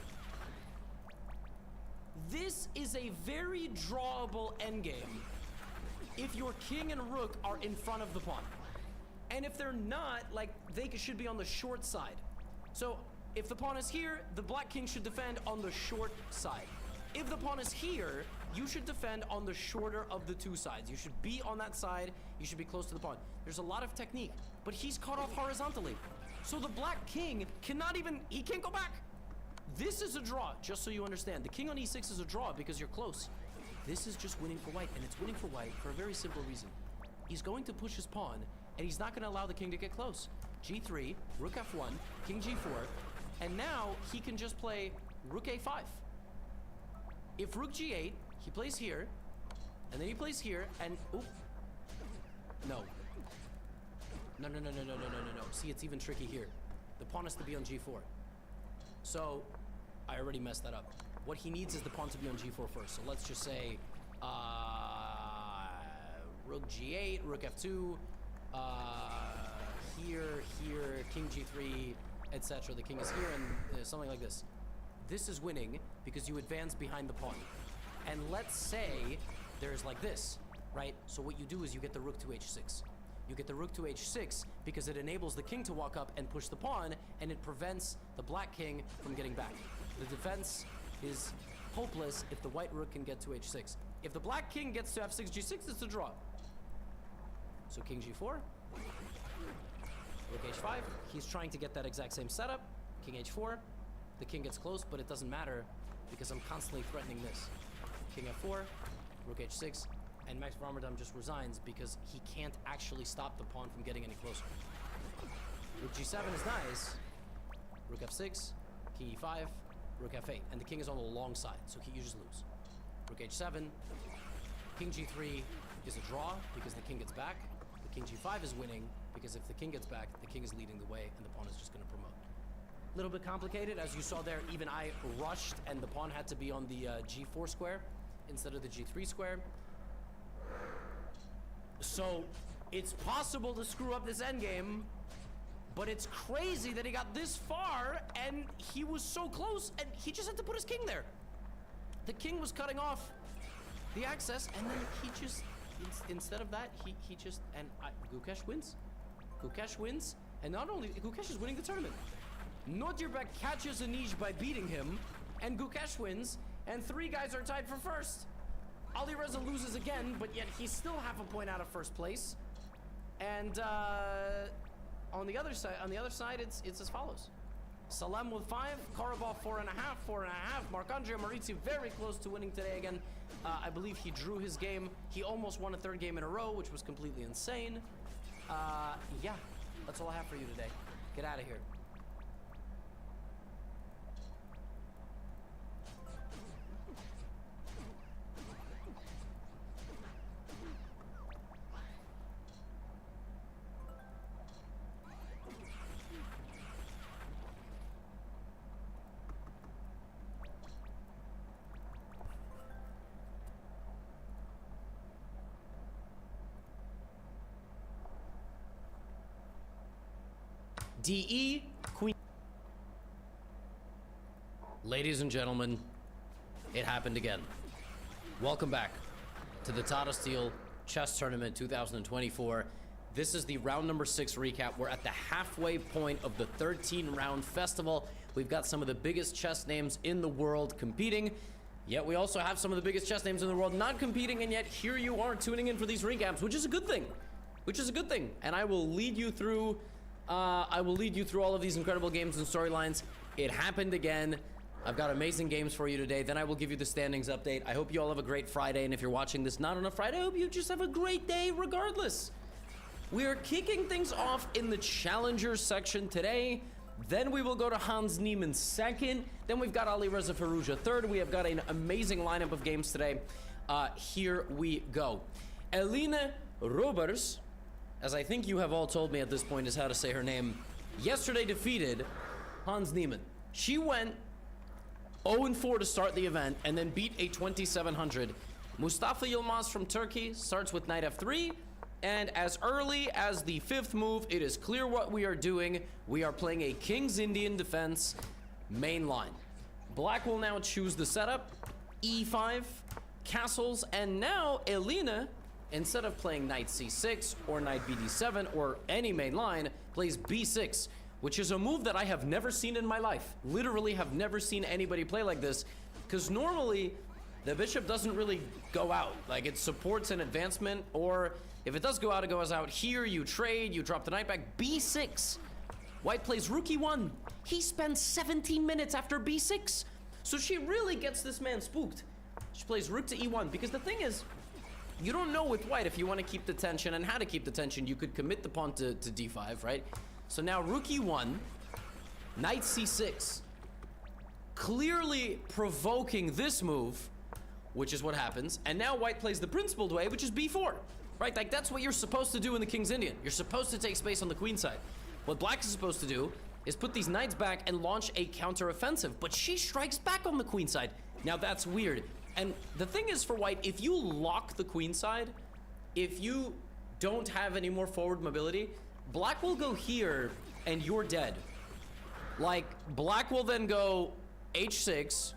This is a very drawable endgame if your king and rook are in front of the pawn. And if they're not, like, they should be on the short side. So if the pawn is here, the black king should defend on the short side. If the pawn is here, you should defend on the shorter of the 2 sides. You should be on that side. You should be close to the pawn. There's a lot of technique, but he's cut off horizontally. So the black king cannot even, he can't go back. This is a draw, just so you understand. The king on e6 is a draw because you're close. This is just winning for white, and it's winning for white for a very simple reason. He's going to push his pawn, and he's not going to allow the king to get close. g3, rook f1, king g4, and now he can just play rook a5. If rook g8, he plays here, and then he plays here, and oop. No. No. See, it's even tricky here. The pawn has to be on g4. So, I already messed that up. What he needs is the pawn to be on g4 first. So let's just say, rook g8, rook f2, here, king g3, etc. The king is here, and something like this. This is winning because you advance behind the pawn. And let's say there's like this, right? So what you do is you get the rook to h6. You get the rook to h6 because it enables the king to walk up and push the pawn, and it prevents the black king from getting back. The defense is hopeless if the white rook can get to h6. If the black king gets to f6, g6, it's a draw. So king g4, rook h5. He's trying to get that exact same setup. King h4. The king gets close, but it doesn't matter because I'm constantly threatening this. King f4, rook h6, and Max Varmerdam just resigns because he can't actually stop the pawn from getting any closer. Rook g7 is nice. Rook f6, king e5, rook f8, and the king is on the long side, so you just lose. Rook h7, king g3 is a draw because the king gets back. The king g5 is winning because if the king gets back, the king is leading the way and the pawn is just going to promote. A little bit complicated, as you saw there. Even I rushed and the pawn had to be on the g4 square instead of the g3 square. So it's possible to screw up this endgame, but it's crazy that he got this far and he was so close and he just had to put his king there. The king was cutting off the access, and then he just, instead of that, he just, and Gukesh wins. Gukesh wins, and not only, Gukesh is winning the tournament. Nodirbek catches Anish by beating him, and Gukesh wins, and 3 guys are tied for first. Alireza loses again, but yet he's still half a point out of first place. And on the other side, it's as follows: Salem with 5, Karabov 4.5, 4.5. Marc-Andre Maritzi very close to winning today again. I believe he drew his game. He almost won a 3rd game in a row, which was completely insane. Yeah, that's all I have for you today. Get out of here. DE, queen. Ladies and gentlemen, it happened again. Welcome back to the Tata Steel Chess Tournament 2024. This is the round number 6 recap. We're at the halfway point of the 13-round festival. We've got some of the biggest chess names in the world competing, yet we also have some of the biggest chess names in the world not competing, and yet here you are tuning in for these recaps, which is a good thing. And I will lead you through all of these incredible games and storylines. It happened again. I've got amazing games for you today. Then I will give you the standings update. I hope you all have a great Friday, and if you're watching this not on a Friday, I hope you just have a great day regardless. We are kicking things off in the Challengers section today. Then we will go to Hans Niemann second. Then we've got Ali Reza Firouzja third. We have got an amazing lineup of games today. Here we go. Eline Robers, as I think you have all told me at this point is how to say her name, yesterday defeated Hans Niemann. She went 0-4 to start the event and then beat a 2700. Mustafa Yilmaz from Turkey starts with knight f3, and as early as the 5th move, it is clear what we are doing. We are playing a King's Indian defense main line. Black will now choose the setup, e5, castles, and now Elina, instead of playing knight c6 or knight bd7 or any main line, plays b6, which is a move that I have never seen in my life. Literally have never seen anybody play like this, because normally the bishop doesn't really go out. Like, it supports an advancement, or if it does go out, it goes out here. You trade, you drop the knight back. b6. White plays rook e1. He spends 17 minutes after b6. So she really gets this man spooked. She plays rook to e1, because the thing is, you don't know with white if you want to keep the tension and how to keep the tension. You could commit the pawn to d5, right? So now rook e1, knight c6, clearly provoking this move, which is what happens. And now white plays the principled way, which is b4, right? Like, that's what you're supposed to do in the King's Indian. You're supposed to take space on the queen side. What black is supposed to do is put these knights back and launch a counteroffensive, but she strikes back on the queen side. Now that's weird. And the thing is, for white, if you lock the queen side, if you don't have any more forward mobility, black will go here and you're dead. Like, black will then go h6,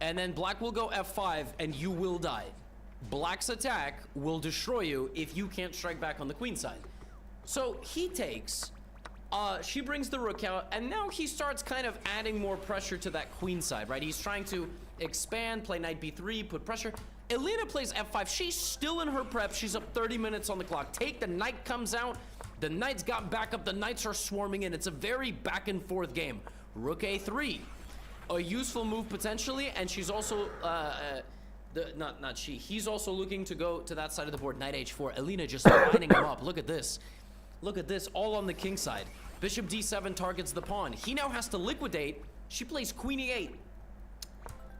and then black will go f5 and you will die. Black's attack will destroy you if you can't strike back on the queen side. So he takes, she brings the rook out, and now he starts kind of adding more pressure to that queen side, right? He's trying to expand, play knight b3, put pressure. Elina plays f5. She's still in her prep. She's up 30 minutes on the clock. Take, the knight comes out. The knights got back up. The knights are swarming in. It's a very back and forth game. Rook a3. A useful move potentially, and she's also, he's also looking to go to that side of the board. Knight h4. Elina just lining him up. Look at this. Look at this, all on the king side. Bishop d7 targets the pawn. He now has to liquidate. She plays queen e8.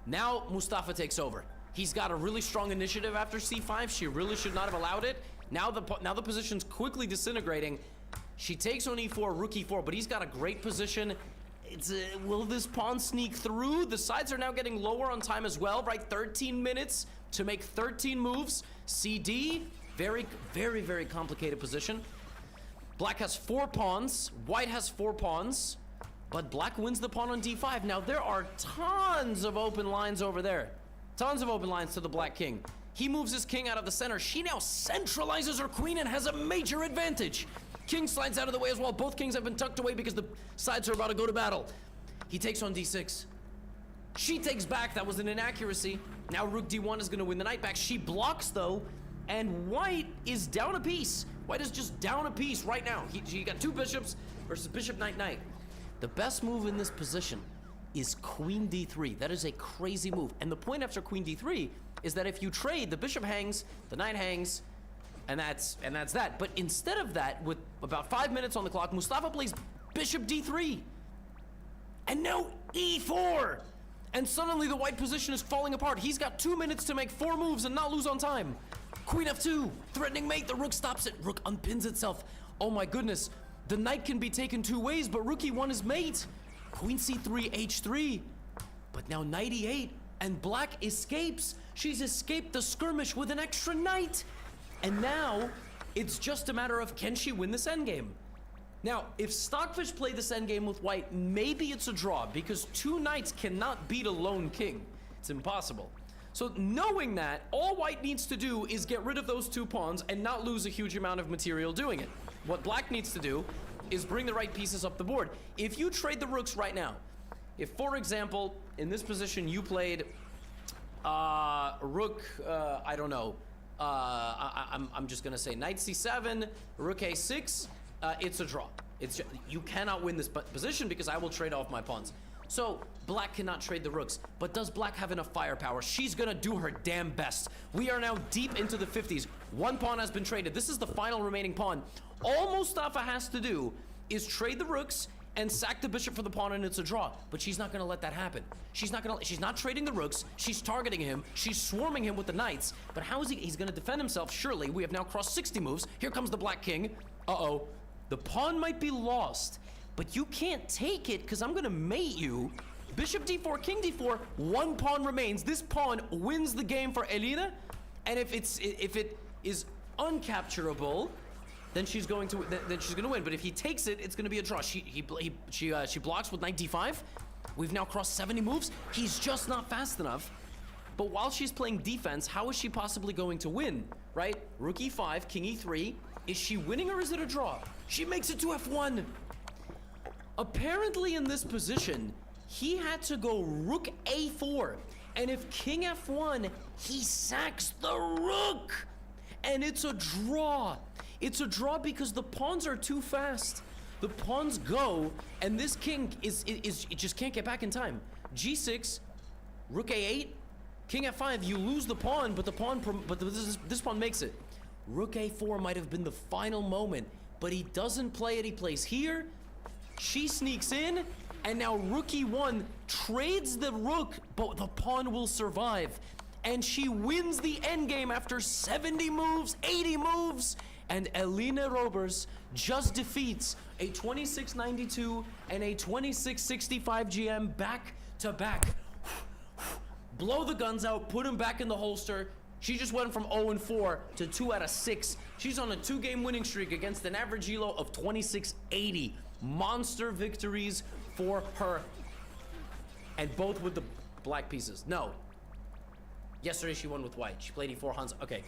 Now Mustafa takes over. He's got a really strong initiative after c5. She really should not have allowed it. Now the position's quickly disintegrating. She takes on e4, rook e4, but he's got a great position. Will this pawn sneak through? The sides are now getting lower on time as well, right? 13 minutes to make 13 moves. CD, very, very, very complicated position. Black has 4 pawns, white has 4 pawns, but black wins the pawn on d5. Now there are tons of open lines over there. Tons of open lines to the black king. He moves his king out of the center. She now centralizes her queen and has a major advantage. King slides out of the way as well. Both kings have been tucked away because the sides are about to go to battle. He takes on d6. She takes back. That was an inaccuracy. Now rook d1 is going to win the knight back. She blocks, though, and white is down a piece. White is just down a piece right now. He got 2 bishops versus bishop knight knight. The best move in this position is queen d3. That is a crazy move. And the point after queen d3 is that if you trade, the bishop hangs, the knight hangs, and that's that. But instead of that, with about 5 minutes on the clock, Mustafa plays bishop d3. And now e4. And suddenly the white position is falling apart. He's got 2 minutes to make 4 moves and not lose on time. Queen f2, threatening mate. The rook stops it. Rook unpins itself. Oh my goodness. The knight can be taken 2 ways, but rook e1 is mate. Queen c3, h3. But now knight e8, and black escapes. She's escaped the skirmish with an extra knight. And now it's just a matter of, can she win this endgame? Now, if Stockfish played this endgame with white, maybe it's a draw, because 2 knights cannot beat a lone king. It's impossible. So knowing that, all white needs to do is get rid of those 2 pawns and not lose a huge amount of material doing it. What black needs to do is bring the right pieces up the board. If you trade the rooks right now, if, for example, in this position you played rook, I don't know, I'm just gonna say knight c7, rook a6, it's a draw. You cannot win this position because I will trade off my pawns. So black cannot trade the rooks, but does black have enough firepower? She's gonna do her damn best. We are now deep into the 50s. 1 pawn has been traded. This is the final remaining pawn. All Mustafa has to do is trade the rooks and sack the bishop for the pawn, and it's a draw. But she's not gonna let that happen. She's not trading the rooks. She's targeting him. She's swarming him with the knights. But how is he's gonna defend himself? Surely. We have now crossed 60 moves. Here comes the black king. Uh-oh. The pawn might be lost, but you can't take it because I'm gonna mate you. Bishop d4, king d4, 1 pawn remains. This pawn wins the game for Elina, and if it is uncapturable, then she's going to win. But if he takes it, it's going to be a draw. She blocks with knight d5. We've now crossed 70 moves. He's just not fast enough. But while she's playing defense, how is she possibly going to win? Right? Rook e5, king e3. Is she winning or is it a draw? She makes it to f1. Apparently in this position, he had to go rook a4. And if king f1, he sacks the rook. And it's a draw. It's a draw because the pawns are too fast. The pawns go, and this king it just can't get back in time. G6, rook a8, king f5. You lose the pawn, but this pawn makes it. Rook a4 might have been the final moment, but he doesn't play it. He plays here. She sneaks in, and now rook e1 trades the rook, but the pawn will survive. And she wins the endgame after 70 moves, 80 moves. And Elina Roberts just defeats a 2692 and a 2665 GM back to back. Blow the guns out, put him back in the holster. She just went from 0-4 to 2 out of 6. She's on a 2-game winning streak against an average elo of 2680. Monster victories for her. And both with the black pieces. No. Yesterday she won with white. She played e4 Hans. Okay.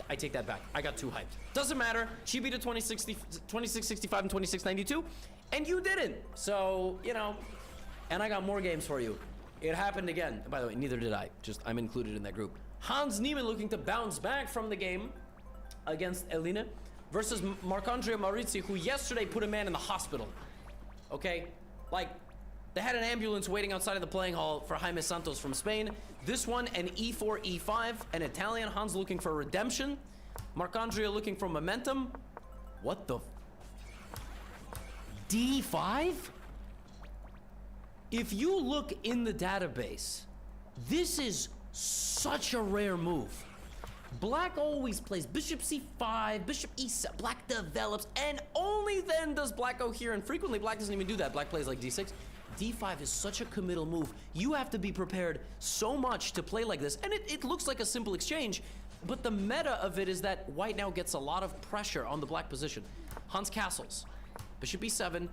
I take that back. I got too hyped. Doesn't matter. She beat a 2665 and 2692, and you didn't. So, you know, and I got more games for you. It happened again. By the way, neither did I. Just, I'm included in that group. Hans Niemann looking to bounce back from the game against Elina versus Marc-Andrea Maurizi, who yesterday put a man in the hospital. Okay? Like, they had an ambulance waiting outside of the playing hall for Jaime Santos from Spain. This one, an e4, e5, an Italian. Hans looking for redemption. Marc-Andrea looking for momentum. What the? D5? If you look in the database, this is such a rare move. Black always plays bishop c5, bishop e7. Black develops, and only then does black go here. And frequently, black doesn't even do that. Black plays like d6. D5 is such a committal move. You have to be prepared so much to play like this. And it looks like a simple exchange, but the meta of it is that white now gets a lot of pressure on the black position. Hans castles. Bishop e7,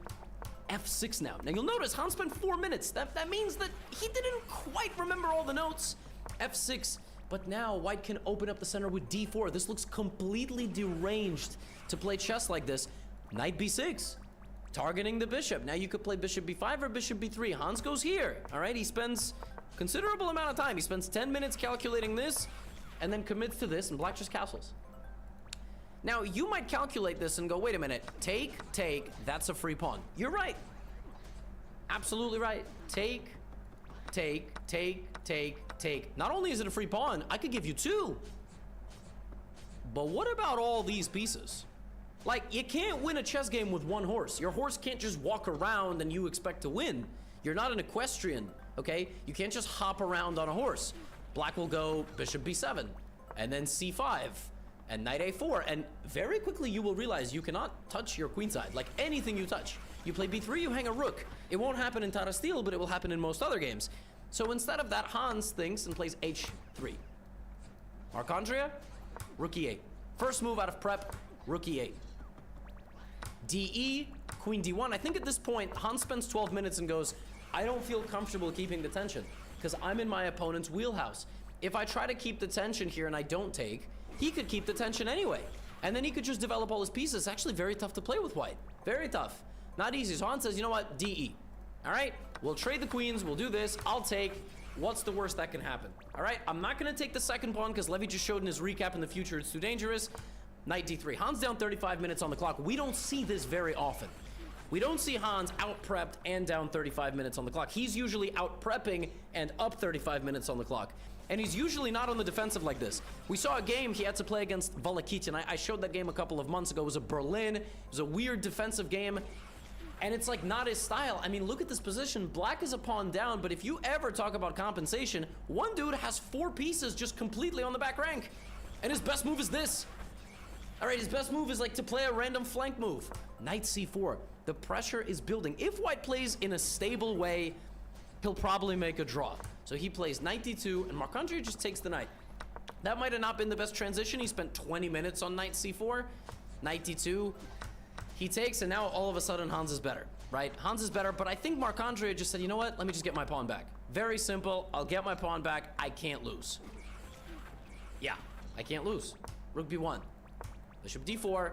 f6 now. Now you'll notice Hans spent 4 minutes. That means that he didn't quite remember all the notes. f6, but now white can open up the center with d4. This looks completely deranged to play chess like this. Knight b6. Targeting the bishop. Now you could play bishop b5 or bishop b3. Hans goes here. All right, he spends considerable amount of time. He spends 10 minutes calculating this and then commits to this, and black just castles. Now you might calculate this and go, wait a minute, take, that's a free pawn. You're right. Absolutely right. Take. Not only is it a free pawn, I could give you 2. But what about all these pieces? Like, you can't win a chess game with 1 horse. Your horse can't just walk around and you expect to win. You're not an equestrian, okay? You can't just hop around on a horse. Black will go bishop b7, and then c5, and knight a4, and very quickly you will realize you cannot touch your queenside. Like, anything you touch. You play b3, you hang a rook. It won't happen in Tara Steel, but it will happen in most other games. So instead of that, Hans thinks and plays h3. Marc-Andrea, rook e8. First move out of prep, rook e8. DE, queen D1. I think at this point, Hans spends 12 minutes and goes, I don't feel comfortable keeping the tension because I'm in my opponent's wheelhouse. If I try to keep the tension here and I don't take, he could keep the tension anyway. And then he could just develop all his pieces. It's actually very tough to play with white. Very tough. Not easy. So Hans says, you know what? DE. All right, we'll trade the queens. We'll do this. I'll take. What's the worst that can happen? All right, I'm not going to take the second pawn because Levy just showed in his recap in the future it's too dangerous. Knight D3. Hans down 35 minutes on the clock. We don't see this very often. We don't see Hans out-prepped and down 35 minutes on the clock. He's usually out-prepping and up 35 minutes on the clock. And he's usually not on the defensive like this. We saw a game he had to play against Valakitin. I showed that game a couple of months ago. It was a Berlin. It was a weird defensive game. And it's like not his style. I mean, look at this position. Black is a pawn down, but if you ever talk about compensation, one dude has 4 pieces just completely on the back rank. And his best move is this. All right, his best move is like to play a random flank move. Knight C4. The pressure is building. If white plays in a stable way, he'll probably make a draw. So he plays Knight D2, and Marc-Andre just takes the knight. That might have not been the best transition. He spent 20 minutes on Knight C4. Knight D2. He takes, and now all of a sudden Hans is better, right? Hans is better, but I think Marc-Andre just said, you know what? Let me just get my pawn back. Very simple. I'll get my pawn back. I can't lose. Yeah, I can't lose. Rook B1. Bishop D4.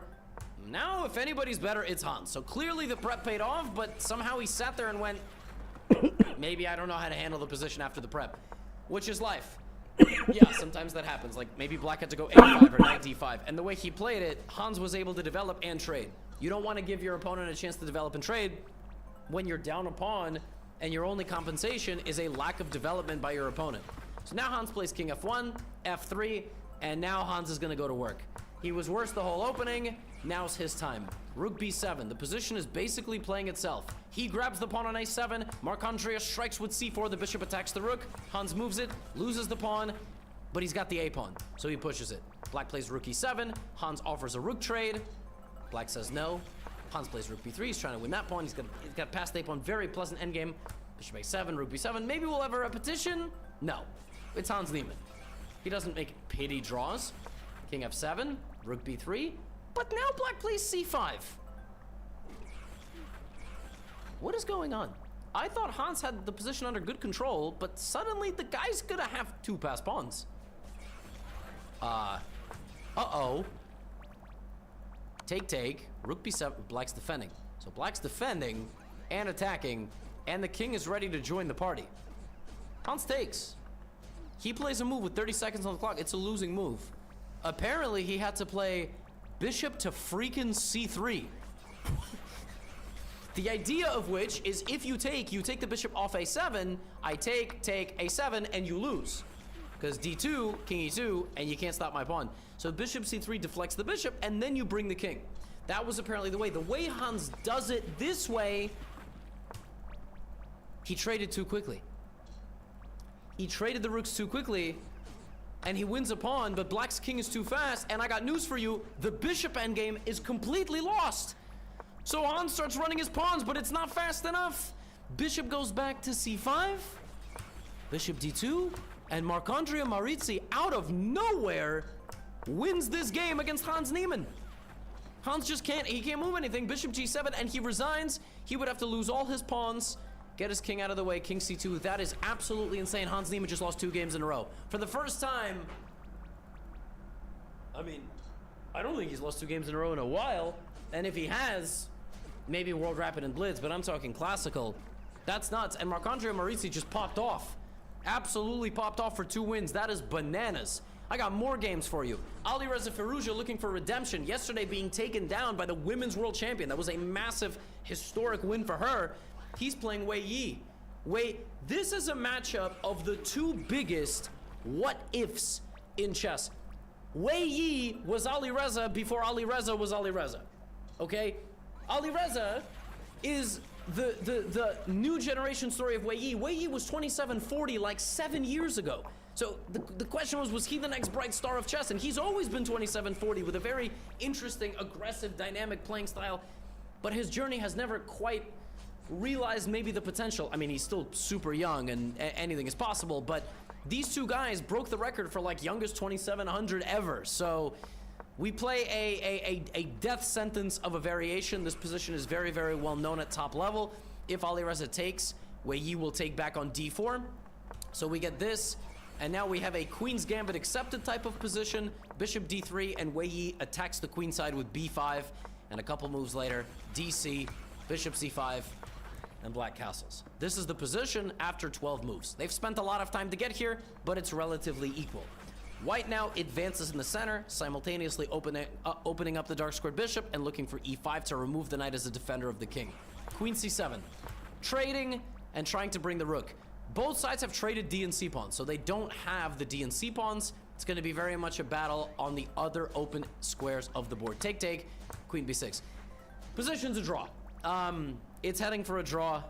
Now, if anybody's better, it's Hans. So clearly the prep paid off, but somehow he sat there and went, maybe I don't know how to handle the position after the prep, which is life. Yeah, sometimes that happens. Like maybe Black had to go A5 or Knight D5. And the way he played it, Hans was able to develop and trade. You don't want to give your opponent a chance to develop and trade when you're down a pawn and your only compensation is a lack of development by your opponent. So now Hans plays King F1, F3, and now Hans is going to go to work. He was worse the whole opening. Now's his time. Rook B7. The position is basically playing itself. He grabs the pawn on A7. Marc-Andre strikes with C4. The bishop attacks the rook. Hans moves it, loses the pawn, but he's got the A pawn, so he pushes it. Black plays Rook E7. Hans offers a rook trade. Black says no. Hans plays Rook B3. He's trying to win that pawn. He's got past A pawn. Very pleasant endgame. Bishop A7, Rook B7. Maybe we'll have a repetition. No, it's Hans Niemann. He doesn't make pity draws. King F7, Rook B3. But now Black plays C5. What is going on? I thought Hans had the position under good control, but suddenly the guy's gonna have 2 passed pawns. Uh-oh. Take. Rook B7. Black's defending. So Black's defending and attacking, and the king is ready to join the party. Hans takes. He plays a move with 30 seconds on the clock. It's a losing move. Apparently, he had to play bishop to freaking C3. The idea of which is if you take the bishop off A7, I take A7, and you lose. Because D2, King E2, and you can't stop my pawn. So bishop C3 deflects the bishop, and then you bring the king. That was apparently the way. The way Hans does it this way, he traded too quickly. He traded the rooks too quickly, and he wins a pawn, but Black's king is too fast, and I got news for you. The bishop endgame is completely lost. So Hans starts running his pawns, but it's not fast enough. Bishop goes back to C5. Bishop D2. And Marc-Andre Maurizi, out of nowhere, wins this game against Hans Niemann. Hans just can't move anything. Bishop G7, and he resigns. He would have to lose all his pawns, get his king out of the way, King C2. That is absolutely insane. Hans Niemann just lost 2 games in a row. For the first time, I mean, I don't think he's lost 2 games in a row in a while. And if he has, maybe World Rapid and Blitz, but I'm talking classical. That's nuts. And Marc-Andre Maurizi just popped off. Absolutely popped off for 2 wins. That is bananas. I got more games for you. Alireza Firouzja looking for redemption. Yesterday being taken down by the women's world champion. That was a massive, historic win for her. He's playing Wei Yi. This is a matchup of the 2 biggest what-ifs in chess. Wei Yi was Alireza before Alireza was Alireza. Okay? Alireza is the new generation story of Wei Yi. Wei Yi was 2740 like 7 years ago. So the question was he the next bright star of chess? And he's always been 2740 with a very interesting, aggressive, dynamic playing style. But his journey has never quite realized maybe the potential. I mean, he's still super young and anything is possible, but these 2 guys broke the record for like youngest 2700 ever. So We play a death sentence of a variation. This position is very, very well known at top level. If Alireza takes, Wei Yi will take back on d4. So we get this, and now we have a Queen's Gambit accepted type of position. Bishop d3, and Wei Yi attacks the queen side with b5. And a couple moves later, dc, bishop c5, and black castles. This is the position after 12 moves. They've spent a lot of time to get here, but it's relatively equal. White now advances in the center, simultaneously opening up the dark squared bishop and looking for e5 to remove the knight as a defender of the king. Queen c7, trading and trying to bring the rook. Both sides have traded D and C pawns, so they don't have the D and C pawns. It's going to be very much a battle on the other open squares of the board. Take, take, queen b6. Position's a draw. It's heading for a draw.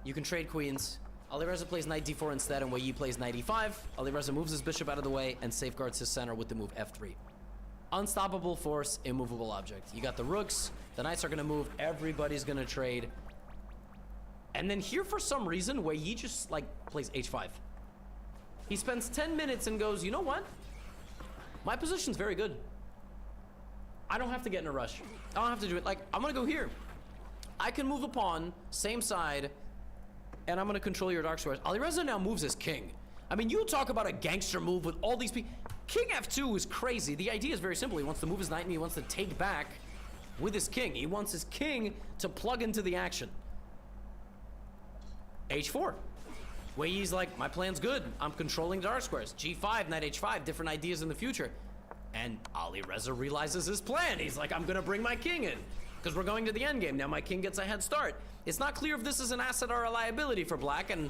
You can trade queens. Alireza plays knight d4 instead, and Wei Yi plays knight e5. Alireza moves his bishop out of the way and safeguards his center with the move f3. Unstoppable force, immovable object. You got the rooks, the knights are going to move, everybody's going to trade. And then here, for some reason, Wei Yi just, like, plays h5. He spends 10 minutes and goes, you know what? My position's very good. I don't have to get in a rush. I don't have to do it. Like, I'm going to go here. I can move a pawn, same side, and I'm going to control your dark squares. Alireza now moves as king. I mean, you talk about a gangster move with all these people. King f2 is crazy. The idea is very simple. He wants to move his knight and he wants to take back with his king. He wants his king to plug into the action. h4. Wei Yi's like, my plan's good. I'm controlling dark squares. g5, knight h5, different ideas in the future. And Alireza realizes his plan. He's like, I'm going to bring my king in because we're going to the endgame. Now my king gets a head start. It's not clear if this is an asset or a liability for black, and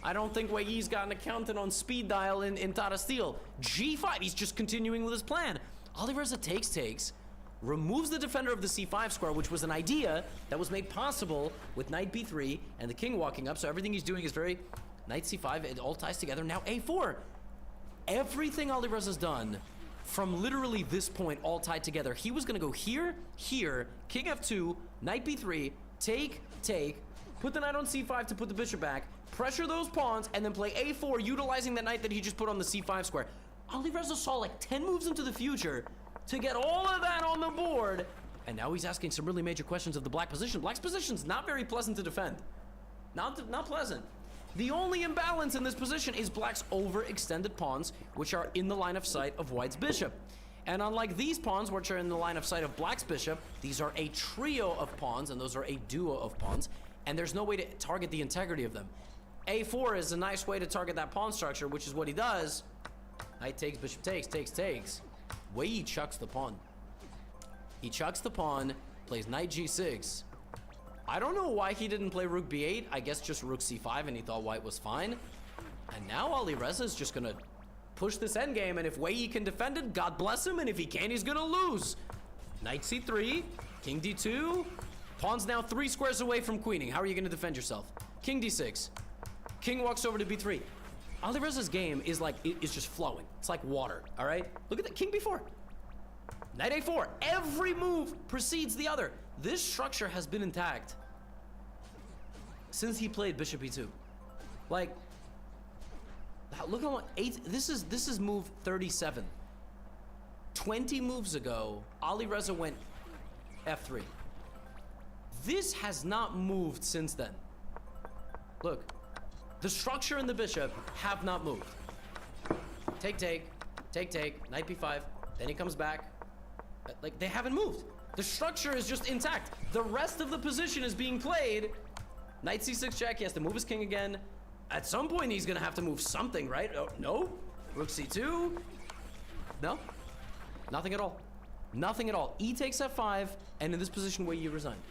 I don't think Wei Yi's got an accountant on speed dial in Tata Steel. g5, he's just continuing with his plan. Alireza takes, removes the defender of the c5 square, which was an idea that was made possible with knight b3 and the king walking up, so everything he's doing is very knight c5, it all ties together. Now a4. Everything Alireza's done from literally this point all tied together. He was gonna go here, here, king f2, knight b3, take, put the knight on c5 to put the bishop back, pressure those pawns, and then play a4, utilizing the knight that he just put on the c5 square. Alireza saw like 10 moves into the future to get all of that on the board, and now he's asking some really major questions of the black position. Black's position's not very pleasant to defend. Not pleasant. The only imbalance in this position is black's overextended pawns, which are in the line of sight of white's bishop. And unlike these pawns, which are in the line of sight of black's bishop, these are a trio of pawns, and those are a duo of pawns, and there's no way to target the integrity of them. a4 is a nice way to target that pawn structure, which is what he does. Knight takes, bishop takes. Wei Yi chucks the pawn. He chucks the pawn, plays knight g6. I don't know why he didn't play rook b8. I guess just rook c5 and he thought white was fine. And now Alireza is just gonna push this endgame, and if Wei Yi can defend it, God bless him, and if he can't, he's gonna lose. Knight c3, king d2. Pawn's now 3 squares away from queening. How are you gonna defend yourself? King d6. King walks over to b3. Alireza's game is like, it's just flowing. It's like water, all right? Look at that, king b4. Knight a4. Every move precedes the other. This structure has been intact since he played bishop e2. Like, look at what this is move 37. 20 moves ago, Alireza went f3. This has not moved since then. Look, the structure and the bishop have not moved. Take, knight b5, then he comes back. Like, they haven't moved. The structure is just intact. The rest of the position is being played. Knight c6 check, he has to move his king again. At some point, he's gonna have to move something, right? Oh, no? Rook c2? No? Nothing at all. Nothing at all. E takes f5, and in this position, Wei Yi resigned.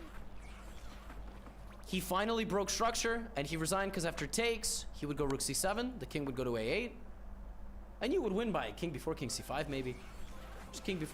He finally broke structure, and he resigned because after takes, he would go rook c7, the king would go to a8, and you would win by king before king c5, maybe. Just king before